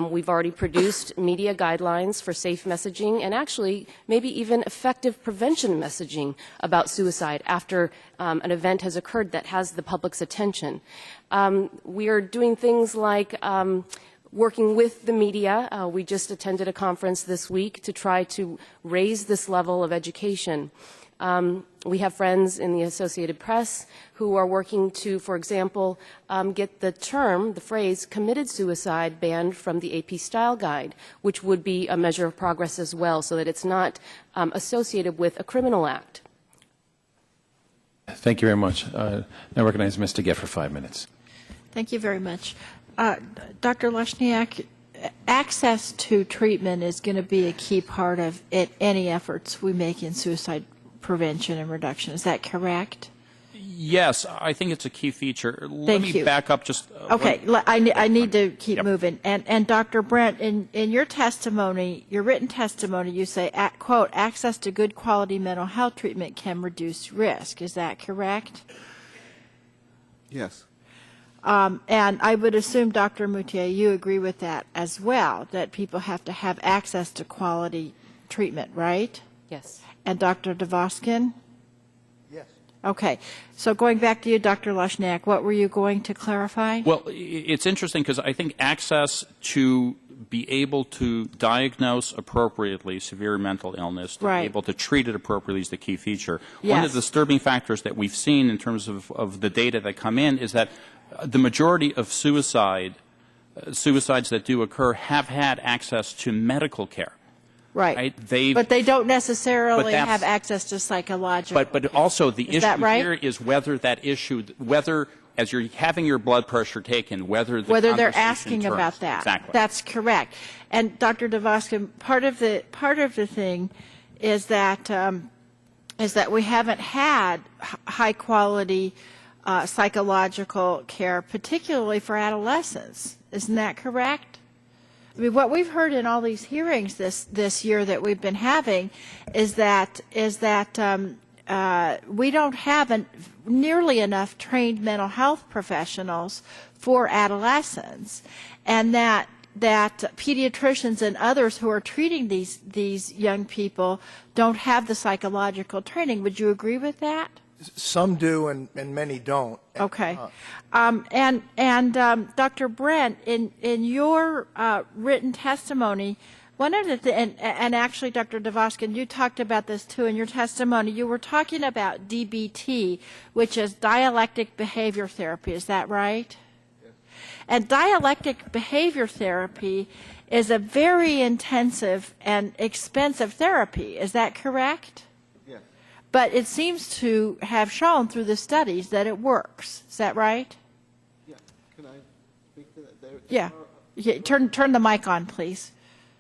We've already produced media guidelines for safe messaging and actually maybe even effective prevention messaging about suicide after an event has occurred that has the public's attention. We are doing things like working with the media. We just attended a conference this week to try to raise this level of education. We have friends in the Associated Press who are working to, for example, get the term, the phrase, committed suicide banned from the AP Style Guide, which would be a measure of progress as well, so that it's not associated with a criminal act. Thank you very much. Now recognize Ms. DeGette for 5 minutes. Thank you very much. Dr. Lushniak, access to treatment is going to be a key part of any efforts we make in suicide prevention and reduction. Is that correct? Yes, I think it's a key feature. Let me back up just. Okay, I need to keep moving. And Dr. Brent, in your testimony, your written testimony, you say, quote, access to good quality mental health treatment can reduce risk. Is that correct? Yes. And I would assume, Dr. Moutier, you agree with that as well, that people have to have access to quality treatment, right? Yes. And Dr. Dvoskin? Yes. Okay. So going back to you, Dr. Lushniak, what were you going to clarify? Well, it's interesting because I think access to be able to diagnose appropriately severe mental illness, to be able to treat it appropriately is the key feature. Yes. One of the disturbing factors that we've seen in terms of the data that come in is that the majority of suicides that do occur have had access to medical care. Right. But they don't necessarily have access to psychological. But also the issue here is whether that issue, whether as you're having your blood pressure taken, whether they're asking turns. about that. Exactly. That's correct. And Dr. Dvoskin, part of the thing is that we haven't had high quality psychological care, particularly for adolescents. Isn't that correct? I mean, what we've heard in all these hearings this year that we've been having is that we don't have nearly enough trained mental health professionals for adolescents, and that pediatricians and others who are treating these young people don't have the psychological training. Would you agree with that? Some do, and many don't. Okay. Dr. Brent, in your written testimony, one of the and actually, Dr. Dvoskin, you talked about this too in your testimony. You were talking about DBT, which is dialectic behavior therapy. Is that right? Yes. And dialectic behavior therapy is a very intensive and expensive therapy. Is that correct? But it seems to have shown through the studies that it works. Is that right? Yeah. Can I speak to that? Yeah. Turn the mic on, please.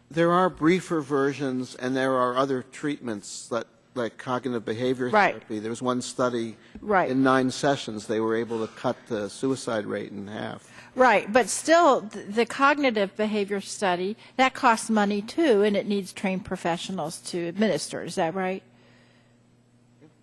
There are briefer versions, and there are other treatments like cognitive behavior therapy. There was one study in 9 sessions. They were able to cut the suicide rate in half. Right, but still, the cognitive behavior study, that costs money too, and it needs trained professionals to administer. Is that right?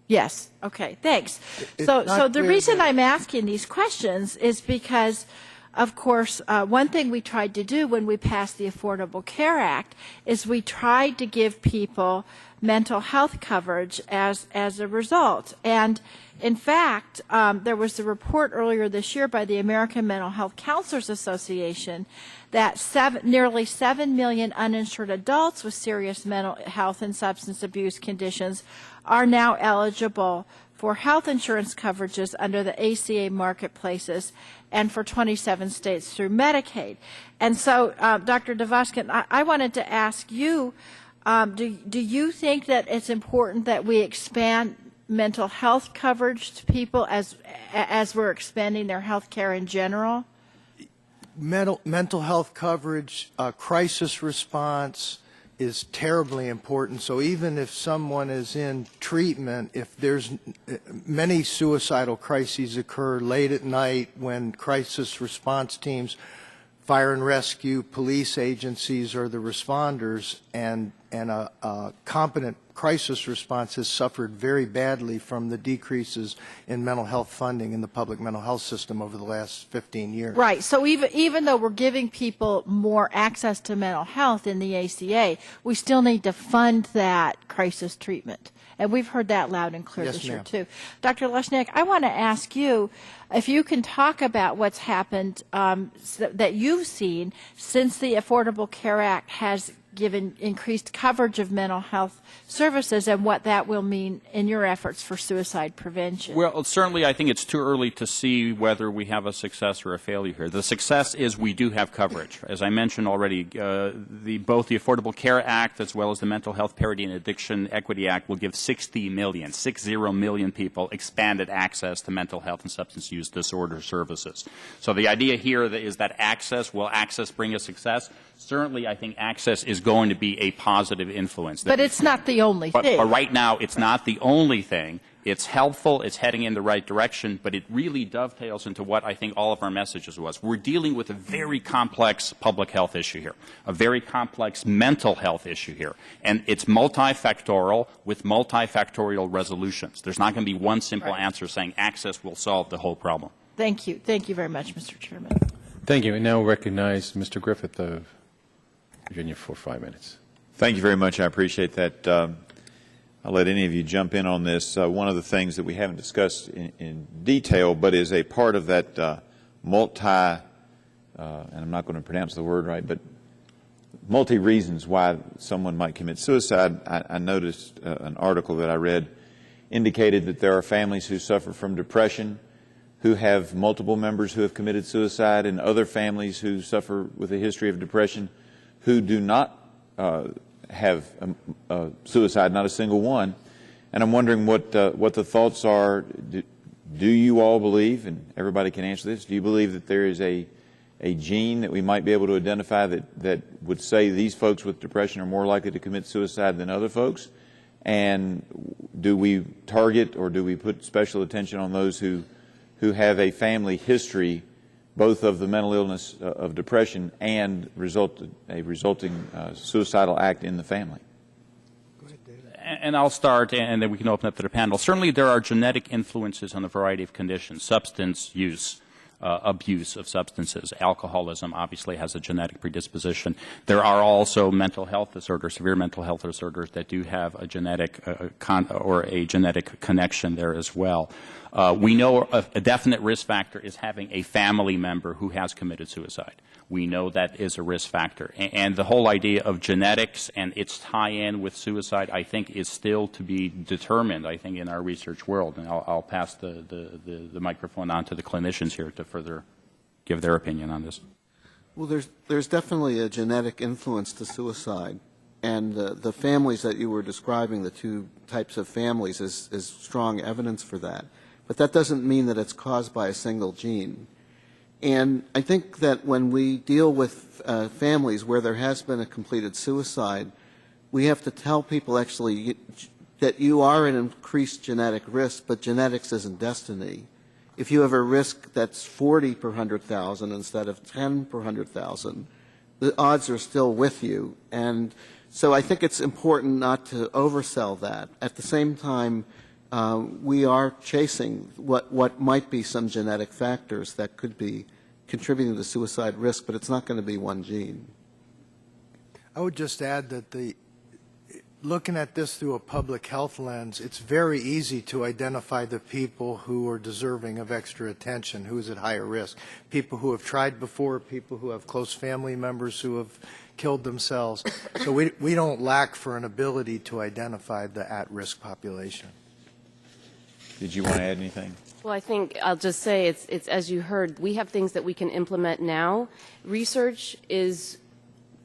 Yes. Okay. Thanks. So the reason I'm asking these questions is because, of course, one thing we tried to do when we passed the Affordable Care Act is we tried to give people mental health coverage as a result. And in fact, there was a report earlier this year by the American Mental Health Counselors Association that nearly 7 million uninsured adults with serious mental health and substance abuse conditions are now eligible for health insurance coverages under the ACA marketplaces and for 27 states through Medicaid. And so, Dr. Dvoskin, I wanted to ask you, do you think that it's important that we expand mental health coverage to people as we're expanding their health care in general? Mental health coverage, crisis response is terribly important. So even if someone is in treatment, if there's many suicidal crises occur late at night when crisis response teams, fire and rescue, police agencies are the responders, and and a competent crisis response has suffered very badly from the decreases in mental health funding in the public mental health system over the last 15 years. Right. So even though we're giving people more access to mental health in the ACA, we still need to fund that crisis treatment. And we've heard that loud and clear this year, too. Dr. Lushniak, I want to ask you if you can talk about what's happened that you've seen since the Affordable Care Act has given increased coverage of mental health services and what that will mean in your efforts for suicide prevention. Well, certainly I think it's too early to see whether we have a success or a failure here. The success is we do have coverage. As I mentioned already, both the Affordable Care Act as well as the Mental Health Parity and Addiction Equity Act will give 60 million people expanded access to mental health and substance use disorder services. So the idea here is that will access bring a success? Certainly I think access is going to be a positive influence. But it's not the only thing. But right now, it's not the only thing. It's helpful. It's heading in the right direction. But it really dovetails into what I think all of our messages was. We're dealing with a very complex public health issue here, a very complex mental health issue here. And it's multifactorial with multifactorial resolutions. There's not going to be one simple answer saying access will solve the whole problem. Thank you. Thank you very much, Mr. Chairman. Thank you. And now recognize Mr. Griffith of Virginia for 5 minutes. Thank you very much. I appreciate that. I'll let any of you jump in on this. One of the things that we haven't discussed in detail, but is a part of that and I'm not going to pronounce the word right, but multi-reasons why someone might commit suicide. I noticed an article that I read indicated that there are families who suffer from depression who have multiple members who have committed suicide, and other families who suffer with a history of depression who do not have suicide, not a single one. And I'm wondering what the thoughts are. Do you all believe, and everybody can answer this, do you believe that there is a gene that we might be able to identify that would say these folks with depression are more likely to commit suicide than other folks? And do we target or do we put special attention on those who have a family history both of the mental illness of depression and a resulting suicidal act in the family? Go ahead, David. And I'll start, and then we can open up to the panel. Certainly there are genetic influences on a variety of conditions. Substance use, abuse of substances. Alcoholism obviously has a genetic predisposition. There are also mental health disorders, severe mental health disorders that do have a genetic genetic connection there as well. We know a definite risk factor is having a family member who has committed suicide. We know that is a risk factor. And the whole idea of genetics and its tie-in with suicide, I think, is still to be determined, I think, in our research world. And I'll pass the microphone on to the clinicians here to further give their opinion on this. Well, there's definitely a genetic influence to suicide. And the families that you were describing, the two types of families, is strong evidence for that. But that doesn't mean that it's caused by a single gene. And I think that when we deal with families where there has been a completed suicide, we have to tell people actually that you are at increased genetic risk, but genetics isn't destiny. If you have a risk that's 40 per 100,000 instead of 10 per 100,000, the odds are still with you. And so I think it's important not to oversell that. At the same time, we are chasing what might be some genetic factors that could be contributing to suicide risk, but it's not going to be one gene. I would just add that looking at this through a public health lens, it's very easy to identify the people who are deserving of extra attention, who is at higher risk. People who have tried before, people who have close family members who have killed themselves. So we don't lack for an ability to identify the at-risk population. Did you want to add anything? Well, I think I'll just say it's as you heard, we have things that we can implement now. Research is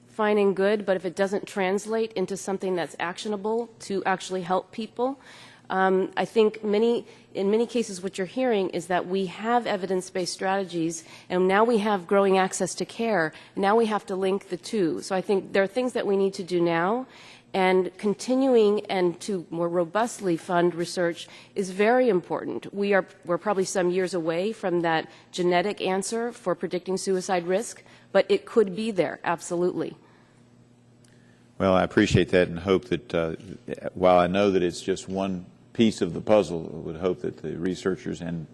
fine and good, but if it doesn't translate into something that's actionable to actually help people, I think in many cases what you're hearing is that we have evidence-based strategies, and now we have growing access to care. Now we have to link the two. So I think there are things that we need to do now, and continuing and to more robustly fund research is very important. We're probably some years away from that genetic answer for predicting suicide risk, but it could be there, absolutely. Well, I appreciate that and hope that while I know that it's just one piece of the puzzle, I would hope that the researchers and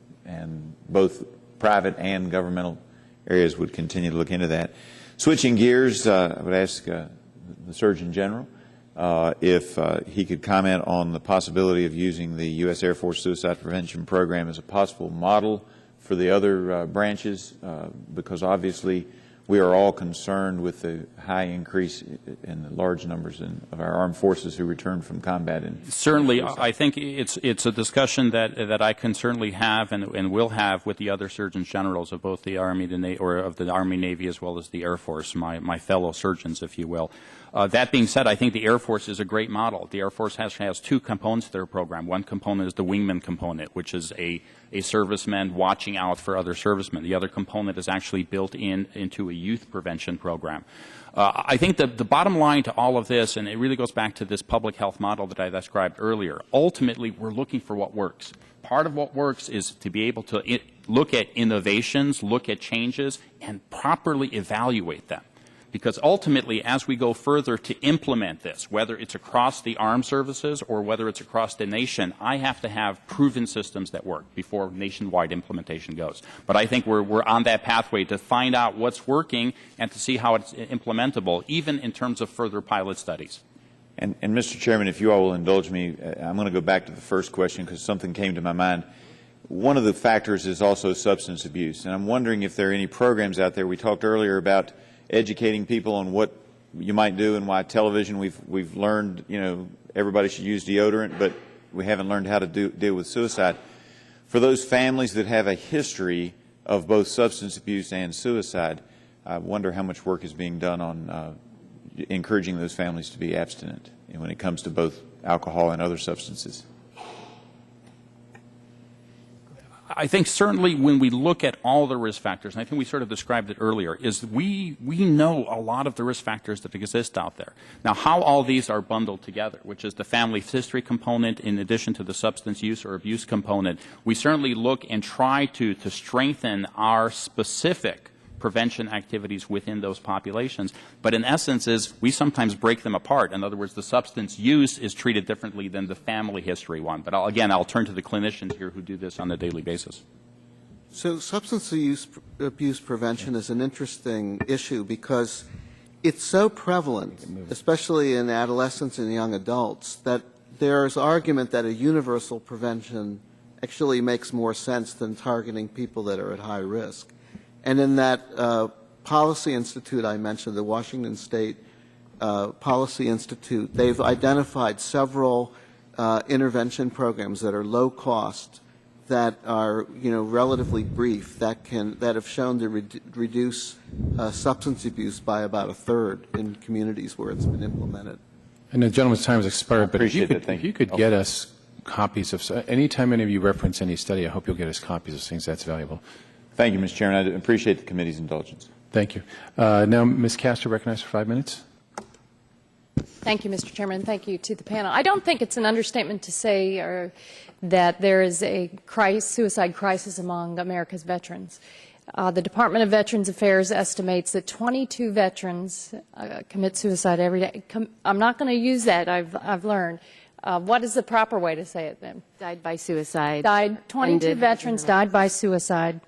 both private and governmental areas would continue to look into that. Switching gears, I would ask the Surgeon General if he could comment on the possibility of using the U.S. Air Force Suicide Prevention Program as a possible model for the other branches, because obviously we are all concerned with the high increase in the large numbers of our armed forces who return from combat. Certainly, I think it's a discussion that I can certainly have and will have with the other surgeons generals of both the Army, of the Army, Navy, as well as the Air Force, my fellow surgeons, if you will. That being said, I think the Air Force is a great model. The Air Force has two components to their program. One component is the wingman component, which is a serviceman watching out for other servicemen. The other component is actually built into a youth prevention program. I think the bottom line to all of this, and it really goes back to this public health model that I described earlier, ultimately we're looking for what works. Part of what works is to be able to look at innovations, look at changes, and properly evaluate them. Because ultimately, as we go further to implement this, whether it's across the armed services or whether it's across the nation, I have to have proven systems that work before nationwide implementation goes. But I think we're on that pathway to find out what's working and to see how it's implementable, even in terms of further pilot studies. And Mr. Chairman, if you all will indulge me, I'm going to go back to the first question because something came to my mind. One of the factors is also substance abuse, and I'm wondering if there are any programs out there. We talked earlier about educating people on what you might do and why television. We've learned, everybody should use deodorant, but we haven't learned how to deal with suicide. For those families that have a history of both substance abuse and suicide, I wonder how much work is being done on encouraging those families to be abstinent when it comes to both alcohol and other substances. I think certainly when we look at all the risk factors, and I think we sort of described it earlier, is we know a lot of the risk factors that exist out there. Now, how all these are bundled together, which is the family history component in addition to the substance use or abuse component, we certainly look and try to strengthen our specific prevention activities within those populations. But in essence we sometimes break them apart. In other words, the substance use is treated differently than the family history one. But I'll turn to the clinicians here who do this on a daily basis. So substance abuse prevention is an interesting issue because it's so prevalent, especially in adolescents and young adults, that there's argument that a universal prevention actually makes more sense than targeting people that are at high risk. And in that policy institute I mentioned, the Washington State Policy Institute, they've identified several intervention programs that are low cost, that are relatively brief, that have shown to reduce substance abuse by about a third in communities where it's been implemented. And the gentleman's time has expired, but if you could get you. us copies of anytime any of you reference any study, I hope you'll get us copies of things. That's valuable. Thank you, Mr. Chairman. I appreciate the committee's indulgence. Thank you. Now, Ms. Castro, recognized for 5 minutes. Thank you, Mr. Chairman. Thank you to the panel. I don't think it's an understatement to say that there is a suicide crisis among America's veterans. The Department of Veterans Affairs estimates that 22 veterans commit suicide every day. I'm not going to use that, I've learned. What is the proper way to say it then? Died by suicide. 22 veterans died by suicide.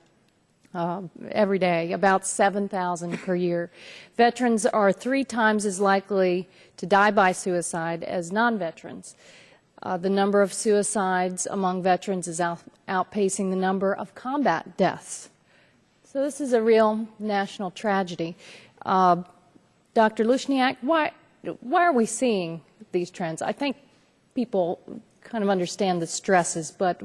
Every day, about 7,000 per year. Veterans are 3 times as likely to die by suicide as non-veterans. The number of suicides among veterans is outpacing the number of combat deaths. So this is a real national tragedy. Dr. Lushniak, why are we seeing these trends? I think people kind of understand the stresses, but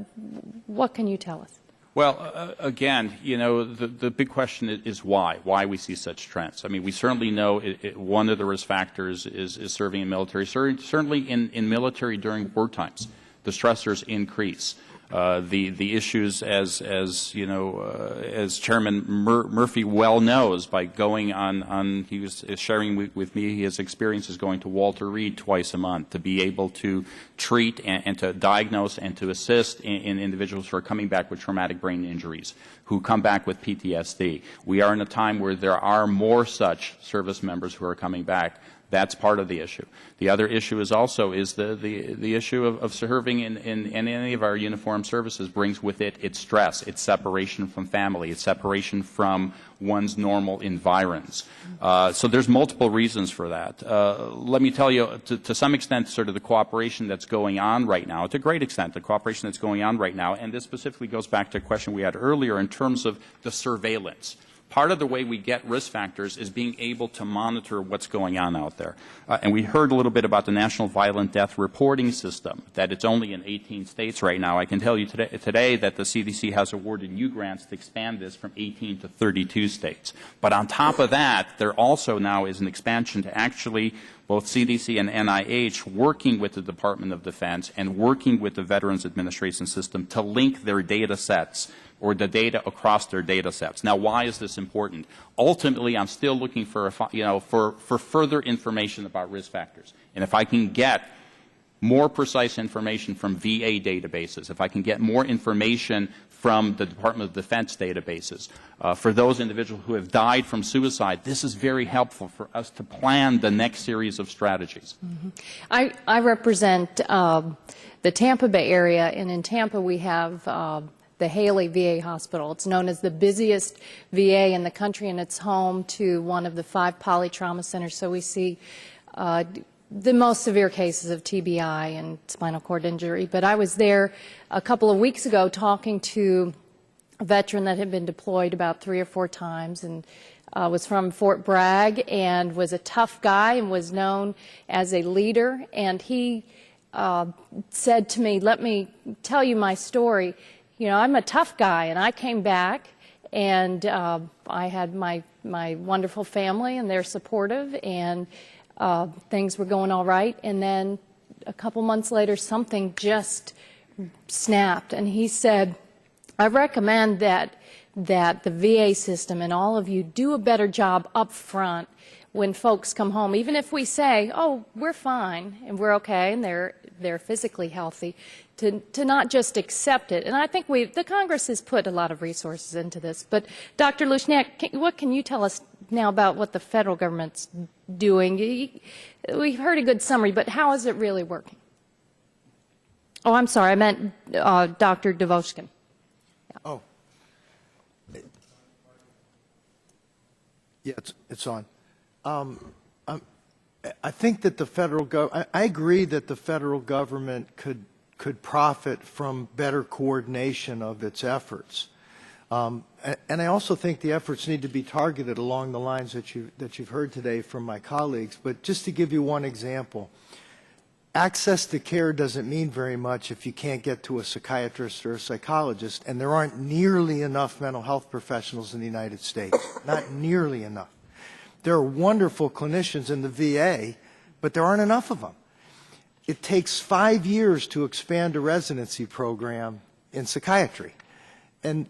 what can you tell us? Well, again, the big question is why we see such trends. I mean, we certainly know one of the risk factors is serving in military. Certainly in military during war times, the stressors increase. The issues, as Chairman Murphy well knows, by going on he was sharing with me his experiences going to Walter Reed twice a month to be able to treat and to diagnose and to assist in individuals who are coming back with traumatic brain injuries, who come back with PTSD. We are in a time where there are more such service members who are coming back That's part of the issue. The other issue is also the issue of serving in any of our uniformed services brings with it its stress, its separation from family, its separation from one's normal environs. So there's multiple reasons for that. Let me tell you, to some extent, sort of the cooperation that's going on right now, to a great extent, the cooperation that's going on right now, and this specifically goes back to a question we had earlier in terms of the surveillance. Part of the way we get risk factors is being able to monitor what's going on out there. And we heard a little bit about the National Violent Death Reporting System, that it's only in 18 states right now. I can tell you today that the CDC has awarded new grants to expand this from 18 to 32 states. But on top of that, there also now is an expansion to actually both CDC and NIH working with the Department of Defense and working with the Veterans Administration System to link their data sets or the data across their data sets. Now, why is this important? Ultimately, I'm still looking for, for further information about risk factors. And if I can get more precise information from VA databases, if I can get more information from the Department of Defense databases, for those individuals who have died from suicide, this is very helpful for us to plan the next series of strategies. Mm-hmm. I represent the Tampa Bay area, and in Tampa we have the Haley VA Hospital. It's known as the busiest VA in the country, and it's home to one of the 5 polytrauma centers. So we see the most severe cases of TBI and spinal cord injury. But I was there a couple of weeks ago talking to a veteran that had been deployed about 3 or 4 times and was from Fort Bragg and was a tough guy and was known as a leader. And he said to me, "Let me tell you my story. You know, I'm a tough guy, and I came back, and I had my wonderful family, and they're supportive, and things were going all right. And then a couple months later, something just snapped, and he said, I recommend that the VA system and all of you do a better job up front when folks come home, even if we say, oh, we're fine and we're okay and they're physically healthy, to not just accept it." And I think the Congress has put a lot of resources into this. But Dr. Lushniak, what can you tell us now about what the federal government's doing? We've heard a good summary, but how is it really working? Oh, I'm sorry, I meant Dr. Dvoshkin. Yeah. Oh. Yeah, it's on. I think that the federal government, I agree that the federal government could profit from better coordination of its efforts. And I also think the efforts need to be targeted along the lines that you've heard today from my colleagues. But just to give you one example, access to care doesn't mean very much if you can't get to a psychiatrist or a psychologist, and there aren't nearly enough mental health professionals in the United States, not nearly enough. There are wonderful clinicians in the VA, but there aren't enough of them. It takes 5 years to expand a residency program in psychiatry. And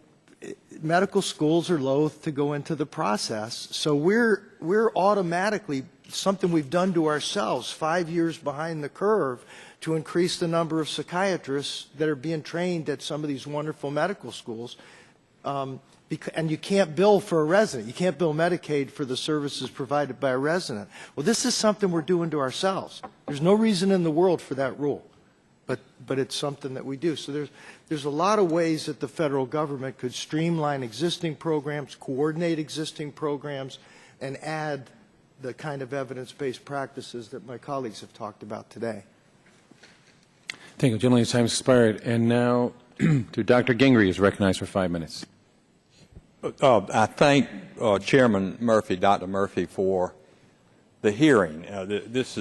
medical schools are loath to go into the process. So we're automatically, something we've done to ourselves, 5 years behind the curve to increase the number of psychiatrists that are being trained at some of these wonderful medical schools. And you can't bill for a resident. You can't bill Medicaid for the services provided by a resident. Well, this is something we're doing to ourselves. There's no reason in the world for that rule, but it's something that we do. So there's a lot of ways that the federal government could streamline existing programs, coordinate existing programs, and add the kind of evidence-based practices that my colleagues have talked about today. Thank you. Gentleman's time has expired. And now to Dr. Gingrey is recognized for 5 minutes. I thank Chairman Murphy, Dr. Murphy, for the hearing. This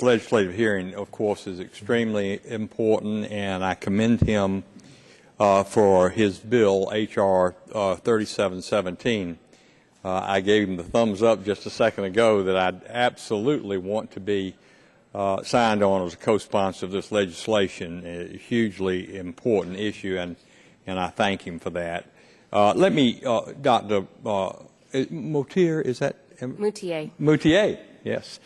legislative hearing, of course, is extremely important, and I commend him for his bill, H.R. 3717. I gave him the thumbs up just a second ago that I absolutely want to be signed on as a co-sponsor of this legislation. A hugely important issue, and I thank him for that. Let me, Dr. Moutier, is that? Moutier. Moutier, yes.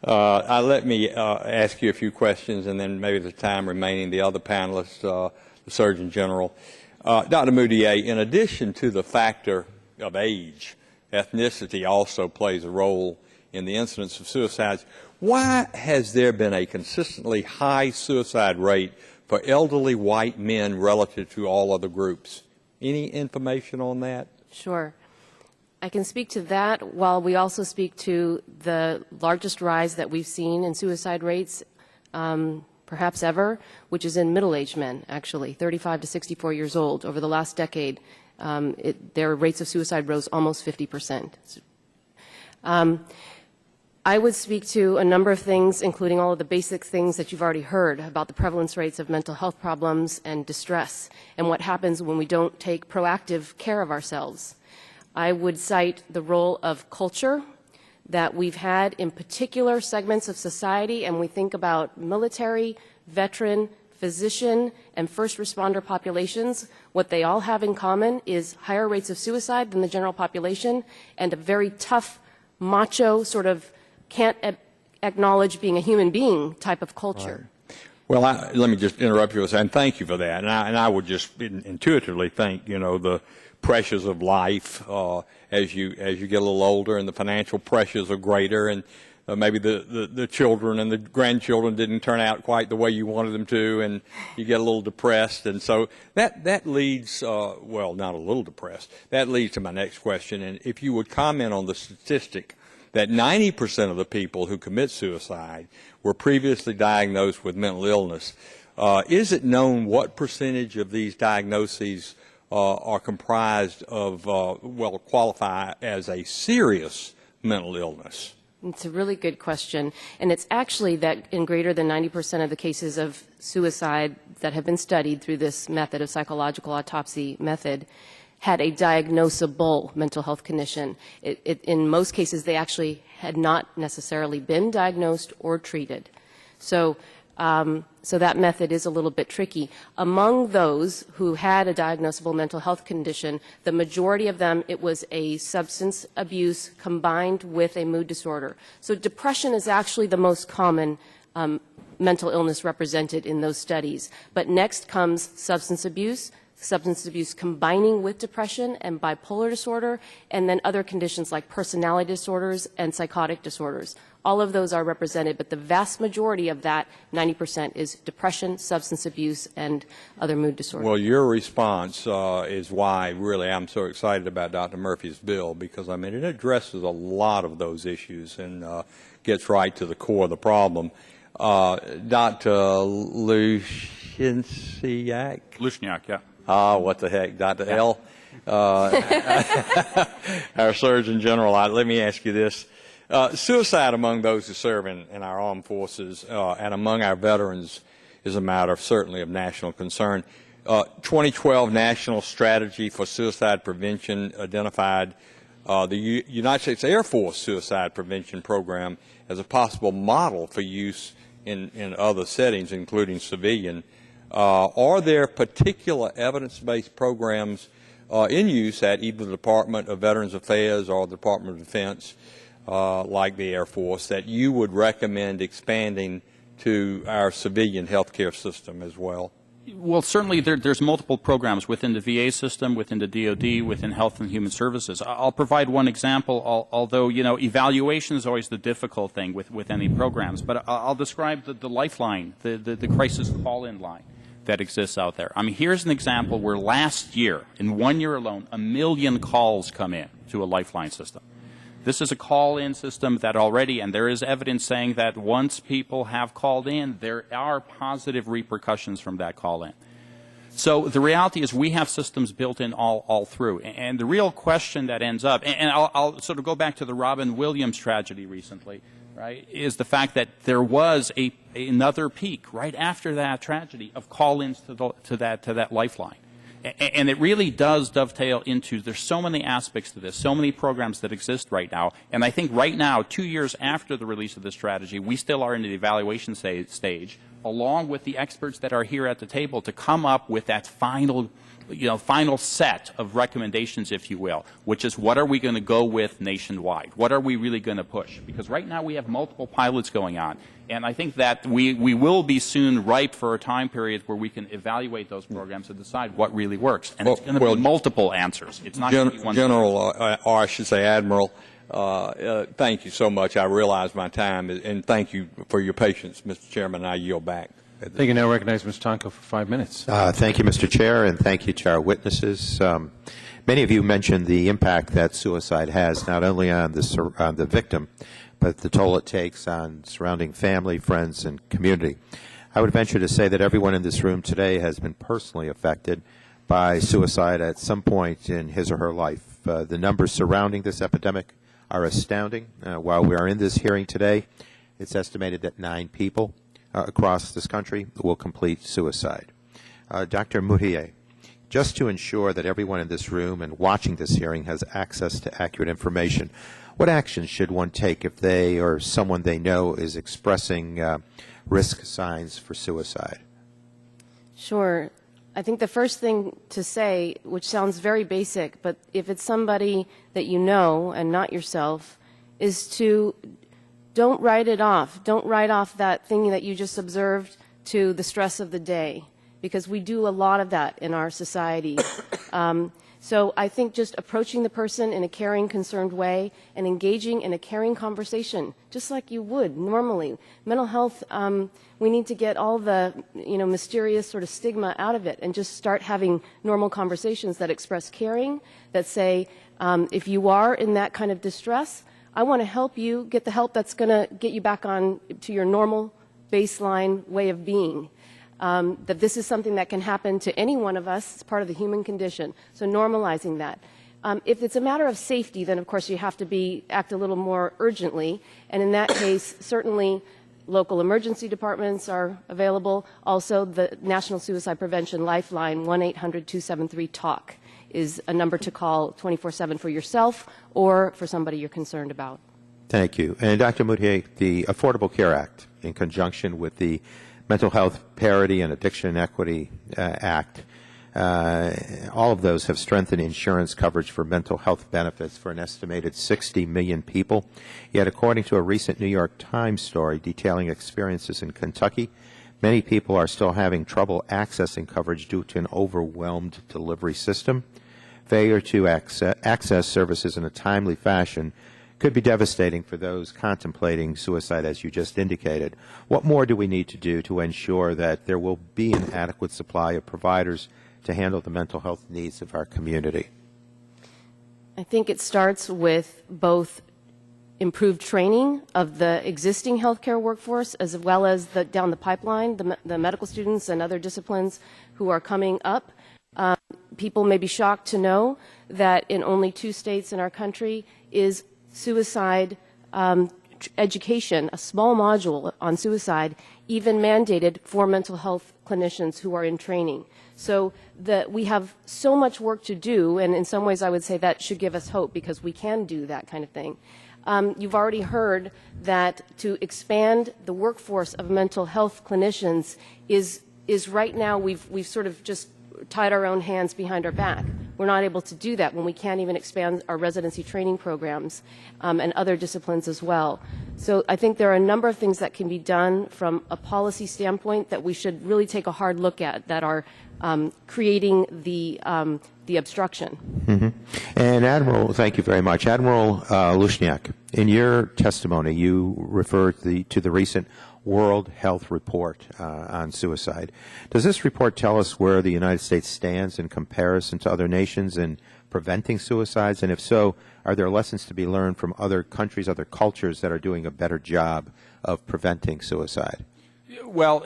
Let me ask you a few questions, and then maybe the time remaining, the other panelists, the Surgeon General. Dr. Moutier, in addition to the factor of age, ethnicity also plays a role in the incidence of suicides. Why has there been a consistently high suicide rate for elderly white men relative to all other groups? Any information on that? Sure. I can speak to that while we also speak to the largest rise that we've seen in suicide rates perhaps ever, which is in middle-aged men, actually, 35 to 64 years old. Over the last decade, their rates of suicide rose almost 50%. I would speak to a number of things, including all of the basic things that you've already heard about the prevalence rates of mental health problems and distress, and what happens when we don't take proactive care of ourselves. I would cite the role of culture that we've had in particular segments of society, and we think about military, veteran, physician, and first responder populations. What they all have in common is higher rates of suicide than the general population, and a very tough, macho, sort of can't acknowledge being a human being type of culture. Right. Well, let me just interrupt you and thank you for that. And I would just intuitively think, you know, the pressures of life as you get a little older, and the financial pressures are greater, and maybe the children and the grandchildren didn't turn out quite the way you wanted them to, and you get a little depressed. And so that leads, well, not a little depressed, that leads to my next question. And if you would comment on the statistic that 90% of the people who commit suicide were previously diagnosed with mental illness. Is it known what percentage of these diagnoses are comprised of, well, qualify as a serious mental illness? It's a really good question. And it's actually that in greater than 90% of the cases of suicide that have been studied through this method of psychological autopsy method had a diagnosable mental health condition. In most cases, they actually had not necessarily been diagnosed or treated. So that method is a little bit tricky. Among those who had a diagnosable mental health condition, the majority of them, it was a substance abuse combined with a mood disorder. So depression is actually the most common mental illness represented in those studies. But next comes substance abuse combining with depression and bipolar disorder, and then other conditions like personality disorders and psychotic disorders. All of those are represented, but the vast majority of that, 90%, is depression, substance abuse, and other mood disorders. Well, your response is why, really, I'm so excited about Dr. Murphy's bill, because, I mean, it addresses a lot of those issues and gets right to the core of the problem. Dr. Lushniak? Lushniak, yeah. What the heck, Dr. L. Our Surgeon General, let me ask you this. Suicide among those who serve in our armed forces and among our veterans is a matter certainly of national concern. 2012 National Strategy for Suicide Prevention identified the United States Air Force Suicide Prevention Program as a possible model for use in other settings, including civilian. Are there particular evidence-based programs in use at either the Department of Veterans Affairs or the Department of Defense, like the Air Force, that you would recommend expanding to our civilian healthcare system as well? Well, certainly there's multiple programs within the VA system, within the DoD, within Health and Human Services. I'll provide one example, although, you know, evaluation is always the difficult thing with any programs. But I'll describe the lifeline, the crisis call-in line that exists out there. I mean, here's an example where last year, in 1 year alone, 1 million calls come in to a lifeline system. This is a call-in system that already, and there is evidence saying that once people have called in, there are positive repercussions from that call-in. So the reality is we have systems built in all through. And the real question that ends up, and I'll sort of go back to the Robin Williams tragedy recently, right, is the fact that there was another peak right after that tragedy of call-ins to that lifeline. And it really does dovetail into, there's so many aspects to this, so many programs that exist right now. And I think right now, 2 years after the release of this strategy, we still are in the evaluation stage, along with the experts that are here at the table, to come up with that final set of recommendations, if you will, which is what are we going to go with nationwide? What are we really going to push? Because right now we have multiple pilots going on. And I think that we will be soon ripe for a time period where we can evaluate those programs and decide what really works. And it's going to be multiple answers. It's not going to be one. General, or I should say Admiral, Thank you so much. I realize my time, and thank you for your patience, Mr. Chairman. I yield back. Thank you. Now recognize Mr. Tonko for 5 minutes. Thank you, Mr. Chair, and thank you to our witnesses. Many of you mentioned the impact that suicide has not only on the victim, but the toll it takes on surrounding family, friends, and community. I would venture to say that everyone in this room today has been personally affected by suicide at some point in his or her life. The numbers surrounding this epidemic are astounding. While we are in this hearing today, it's estimated that 9 people across this country will complete suicide. Dr. Moutier, just to ensure that everyone in this room and watching this hearing has access to accurate information, what actions should one take if they or someone they know is expressing risk signs for suicide? Sure. I think the first thing to say, which sounds very basic, but if it's somebody that you know and not yourself, is to don't write it off. Don't write off that thing that you just observed to the stress of the day, because we do a lot of that in our society. So I think just approaching the person in a caring, concerned way and engaging in a caring conversation, just like you would normally. Mental health, we need to get all the mysterious sort of stigma out of it and just start having normal conversations that express caring, that say, if you are in that kind of distress, I want to help you get the help that's going to get you back on to your normal baseline way of being. That this is something that can happen to any one of us. It's part of the human condition. So normalizing that. If it's a matter of safety, then of course you have to act a little more urgently. And in that case, certainly local emergency departments are available. Also, the National Suicide Prevention Lifeline, 1-800-273-TALK, is a number to call 24/7 for yourself or for somebody you're concerned about. Thank you. And Dr. Moutier, the Affordable Care Act, in conjunction with the Mental Health Parity and Addiction Equity Act, all of those have strengthened insurance coverage for mental health benefits for an estimated 60 million people. Yet, according to a recent New York Times story detailing experiences in Kentucky, many people are still having trouble accessing coverage due to an overwhelmed delivery system. Failure to access services in a timely fashion could be devastating for those contemplating suicide, as you just indicated. What more do we need to do to ensure that there will be an adequate supply of providers to handle the mental health needs of our community? I think it starts with both improved training of the existing healthcare workforce, as well as down the pipeline, the medical students and other disciplines who are coming up. People may be shocked to know that in only 2 states in our country is suicide education, a small module on suicide, even mandated for mental health clinicians who are in training. So we have so much work to do, and in some ways I would say that should give us hope, because we can do that kind of thing. You've already heard that to expand the workforce of mental health clinicians is right now we've sort of just tied our own hands behind our back. We're not able to do that when we can't even expand our residency training programs and other disciplines as well. So I think there are a number of things that can be done from a policy standpoint that we should really take a hard look at, that are creating the obstruction. Mm-hmm. And Admiral, thank you very much. Admiral Lushniak, in your testimony, you referred to the recent World Health Report on suicide. Does this report tell us where the United States stands in comparison to other nations in preventing suicides? And if so, are there lessons to be learned from other countries, other cultures that are doing a better job of preventing suicide? Well,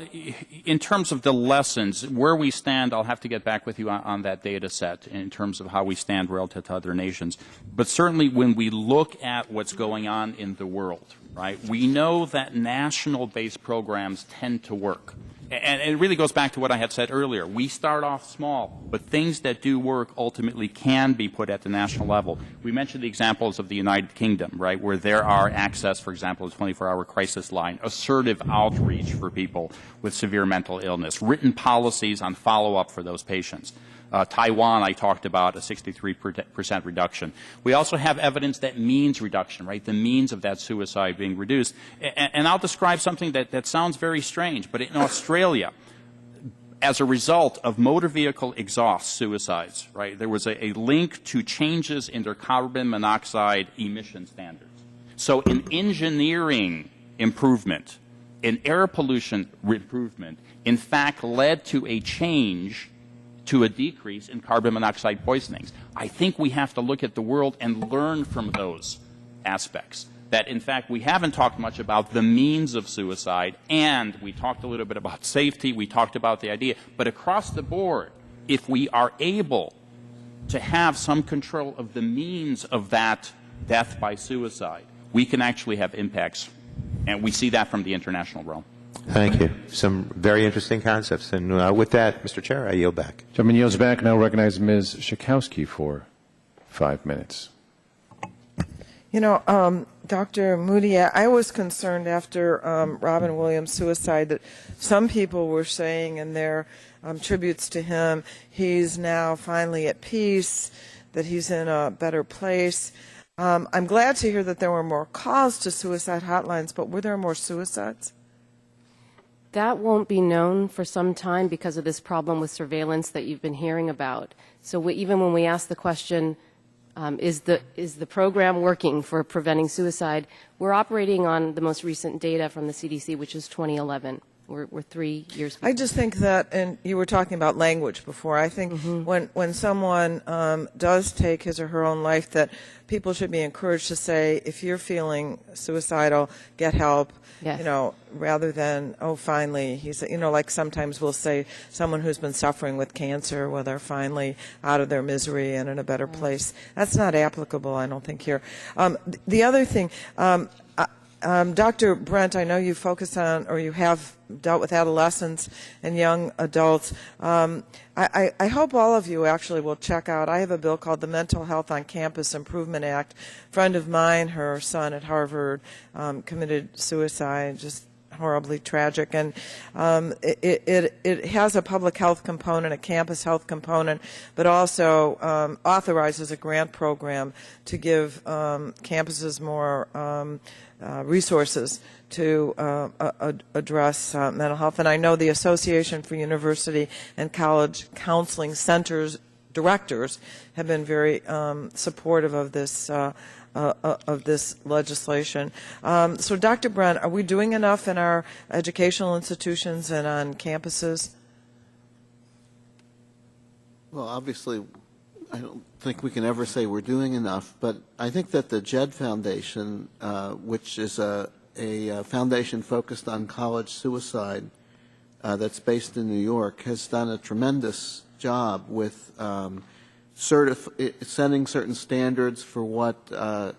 in terms of the lessons, where we stand, I'll have to get back with you on that data set in terms of how we stand relative to other nations. But certainly when we look at what's going on in the world, right, we know that national-based programs tend to work. And it really goes back to what I had said earlier. We start off small, but things that do work ultimately can be put at the national level. We mentioned the examples of the United Kingdom, right, where there are access, for example, to a 24-hour crisis line, assertive outreach for people with severe mental illness, written policies on follow-up for those patients. Taiwan, I talked about a 63% reduction. We also have evidence that means reduction, right, the means of that suicide being reduced. And I'll describe something that sounds very strange, but in Australia, as a result of motor vehicle exhaust suicides, right, there was a link to changes in their carbon monoxide emission standards. So an engineering improvement, an air pollution improvement, in fact led to a change to a decrease in carbon monoxide poisonings. I think we have to look at the world and learn from those aspects. That, in fact, we haven't talked much about the means of suicide, and we talked a little bit about safety, we talked about the idea, but across the board, if we are able to have some control of the means of that death by suicide, we can actually have impacts, and we see that from the international realm. Thank you. Some very interesting concepts. And with that, Mr. Chair, I yield back. Gentleman yields back. Now recognize Ms. Schakowsky for 5 minutes. You know, Dr. Moody, I was concerned after Robin Williams' suicide that some people were saying in their tributes to him, he's now finally at peace, that he's in a better place. I'm glad to hear that there were more calls to suicide hotlines, but were there more suicides? That won't be known for some time because of this problem with surveillance that you've been hearing about. So even when we ask the question, is the program working for preventing suicide, we're operating on the most recent data from the CDC, which is 2011. We're 3 years before. I just think that, and you were talking about language before, I think when someone does take his or her own life, that people should be encouraged to say, if you're feeling suicidal, get help. Yes. You know, rather than, oh, finally, he's, you know, like sometimes we'll say someone who's been suffering with cancer, well, they're finally out of their misery and in a better place. That's not applicable, I don't think, here. The other thing, Dr. Brent, I know you focus on, or you have dealt with adolescents and young adults. I hope all of you actually will check out, I have a bill called the Mental Health on Campus Improvement Act. A friend of mine, her son at Harvard, committed suicide, just horribly tragic. And it has a public health component, a campus health component, but also authorizes a grant program to give campuses more resources to address mental health. And I know the Association for University and College Counseling Centers directors have been very supportive of this legislation. So, Dr. Brent, are we doing enough in our educational institutions and on campuses? Well, obviously, I don't think we can ever say we're doing enough, but I think that the JED Foundation, which is a foundation focused on college suicide that's based in New York, has done a tremendous job with setting certain standards for what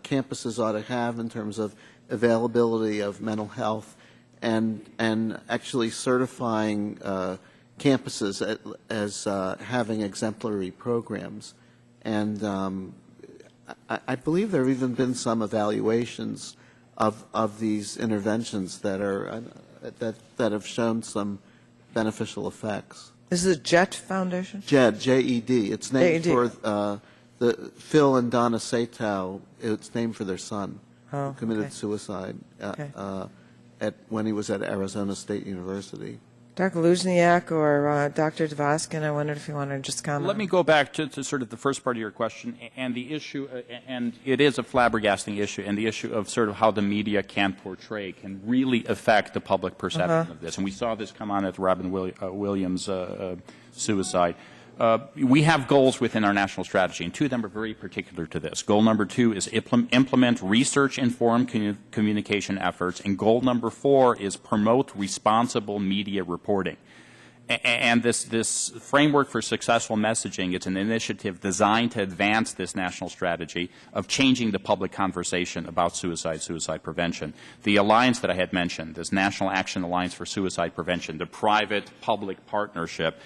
campuses ought to have in terms of availability of mental health, and actually certifying campuses as having exemplary programs. And I believe there have even been some evaluations of these interventions that are that have shown some beneficial effects. This is a JET Foundation? JED, J-E-D. It's named for the Phil and Donna Satow. It's named for their son, who committed suicide when he was at Arizona State University. Dr. Luzniak or Dr. Dvoskin, I wondered if you want to just comment. Let me go back to sort of the first part of your question and the issue, and it is a flabbergasting issue, and the issue of sort of how the media can portray, can really affect the public perception of this. And we saw this come on at Robin Williams' suicide. We have goals within our national strategy, and two of them are very particular to this. Goal number 2 is implement research-informed communication efforts, and goal number 4 is promote responsible media reporting. And this framework for successful messaging, it's an initiative designed to advance this national strategy of changing the public conversation about suicide prevention. The alliance that I had mentioned, this National Action Alliance for Suicide Prevention, the private-public partnership,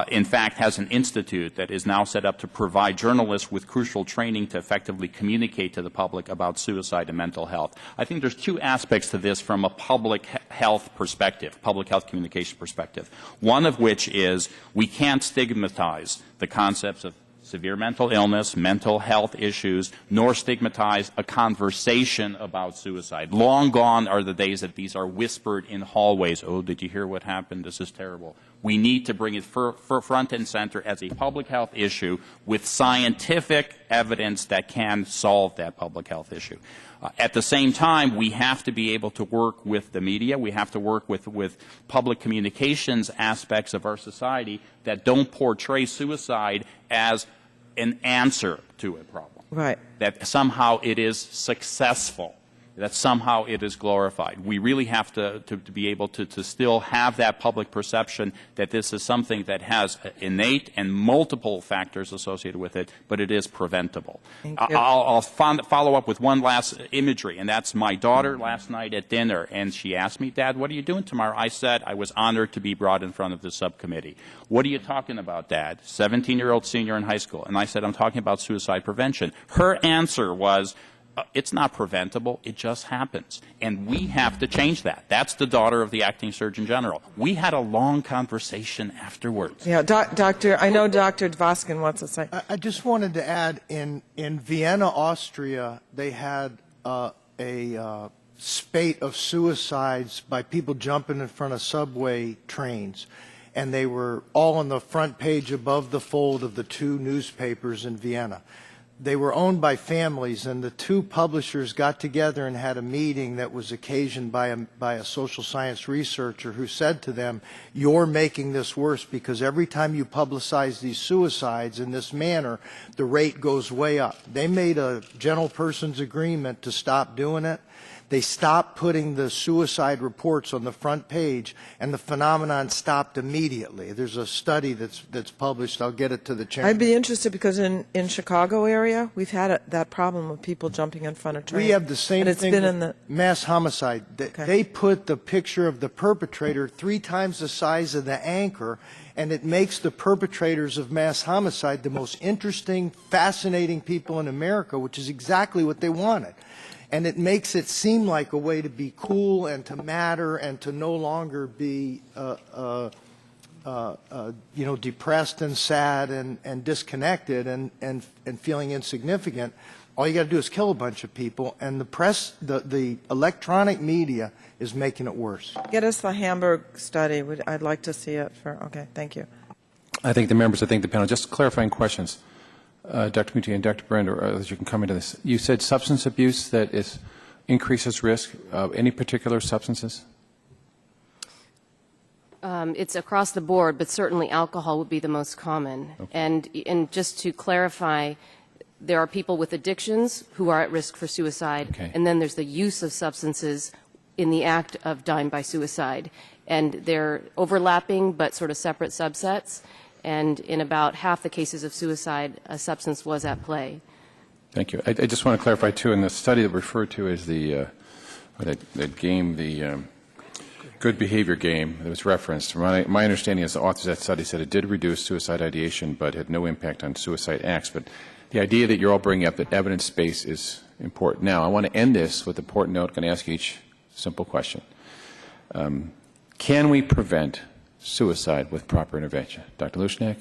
in fact, has an institute that is now set up to provide journalists with crucial training to effectively communicate to the public about suicide and mental health. I think there's two aspects to this from a public health perspective, public health communication perspective. One of which is we can't stigmatize the concepts of severe mental illness, mental health issues, nor stigmatize a conversation about suicide. Long gone are the days that these are whispered in hallways. Oh, did you hear what happened? This is terrible. We need to bring it front and center as a public health issue with scientific evidence that can solve that public health issue. At the same time, we have to be able to work with the media. We have to work with public communications aspects of our society that don't portray suicide as an answer to a problem. Right. That somehow it is successful, that somehow it is glorified. We really have to be able to still have that public perception that this is something that has innate and multiple factors associated with it, but it is preventable. I'll follow up with one last imagery, and that's my daughter last night at dinner, and she asked me, Dad, what are you doing tomorrow? I said I was honored to be brought in front of the subcommittee. What are you talking about, Dad? 17-year-old senior in high school. And I said, I'm talking about suicide prevention. Her answer was, it's not preventable, it just happens. And we have to change that. That's the daughter of the acting Surgeon General. We had a long conversation afterwards. Yeah, Doctor, I know Dr. Dvoskin wants to say. I just wanted to add, in Vienna, Austria, they had a spate of suicides by people jumping in front of subway trains. And they were all on the front page above the fold of the two newspapers in Vienna. They were owned by families, and the two publishers got together and had a meeting that was occasioned by a social science researcher who said to them, you're making this worse because every time you publicize these suicides in this manner, the rate goes way up. They made a general person's agreement to stop doing it. They stopped putting the suicide reports on the front page, and the phenomenon stopped immediately. There's a study that's published. I'll get it to the chairman. I'd be interested because in Chicago area, we've had that problem of people jumping in front of trains. We have the same and it's thing been with in the mass homicide. They put the picture of the perpetrator 3 times the size of the anchor, and it makes the perpetrators of mass homicide the most interesting, fascinating people in America, which is exactly what they wanted. And it makes it seem like a way to be cool and to matter and to no longer be, depressed and sad and disconnected and feeling insignificant. All you got to do is kill a bunch of people, and the press, the electronic media is making it worse. Get us the Hamburg study. I'd like to see it. Okay, thank you. I thank the members. I thank the panel. Just clarifying questions. Dr. Muti and Dr. Brand, or others, you can come into this. You said substance abuse that increases risk. Any particular substances? It's across the board, but certainly alcohol would be the most common. Okay. And just to clarify, there are people with addictions who are at risk for suicide, okay. And then there's the use of substances in the act of dying by suicide. And they're overlapping but sort of separate subsets. And in about half the cases of suicide, a substance was at play. Thank you. I just want to clarify, too, in the study that referred to as that game, the good behavior game that was referenced, my understanding is the authors of that study said it did reduce suicide ideation but had no impact on suicide acts. But the idea that you're all bringing up, that evidence base, is important. Now, I want to end this with an important note. I'm going to ask each simple question. Can we prevent suicide with proper intervention? Dr. Lushniak?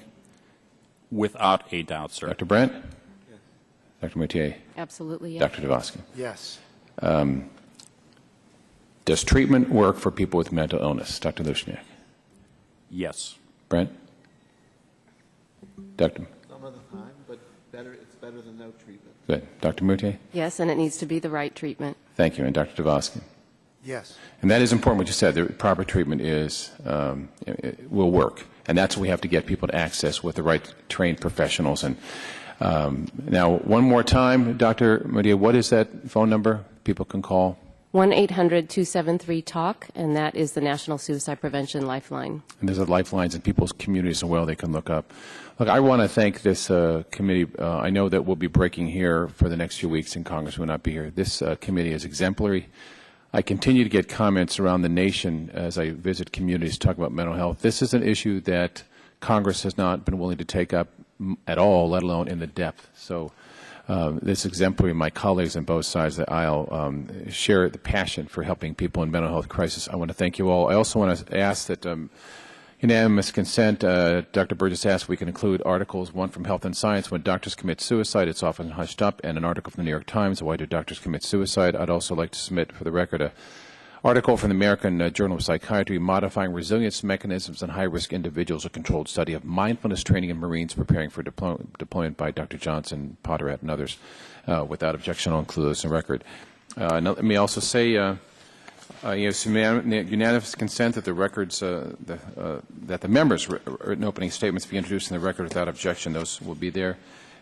Without a doubt, sir. Dr. Brent? Yes. Dr. Moutier? Absolutely, yes. Dr. Dvoskin? Yes. Does treatment work for people with mental illness? Dr. Lushniak? Yes. Brent? Dr. Some of the time, but it's better than no treatment. Good. Dr. Moutier? Yes, and it needs to be the right treatment. Thank you. And Dr. Dvoskin? Yes. And that is important what you said. The proper treatment will work. And that's what we have to get people to access with the right trained professionals. And now, one more time, Dr. Moutier, what is that phone number people can call? 1-800-273-TALK, and that is the National Suicide Prevention Lifeline. And there's lifelines in people's communities as well they can look up. Look, I want to thank this committee. I know that we'll be breaking here for the next few weeks, and Congress will not be here. This committee is exemplary. I continue to get comments around the nation as I visit communities to talk about mental health. This is an issue that Congress has not been willing to take up at all, let alone in the depth. So this exemplary, my colleagues on both sides of the aisle share the passion for helping people in mental health crisis. I want to thank you all. I also want to ask that unanimous consent, Dr. Burgess asked if we can include articles, one from Health and Science, when doctors commit suicide, it's often hushed up, and an article from the New York Times, why do doctors commit suicide? I'd also like to submit for the record Article from the American Journal of Psychiatry, Modifying Resilience Mechanisms in High-Risk Individuals, a Controlled Study of Mindfulness Training in Marines Preparing for Deployment by Dr. Johnson, Potterat, and others. Without objection, I'll include this in the record. Let me also say, unanimous consent that the records, that the members' written opening statements be introduced in the record without objection. Those will be there.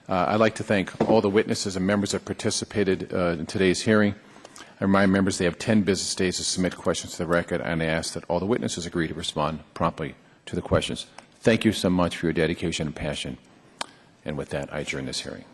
I'd like to thank all the witnesses and members that participated in today's hearing. I remind members they have 10 business days to submit questions to the record, and I ask that all the witnesses agree to respond promptly to the questions. Thank you so much for your dedication and passion. And with that, I adjourn this hearing.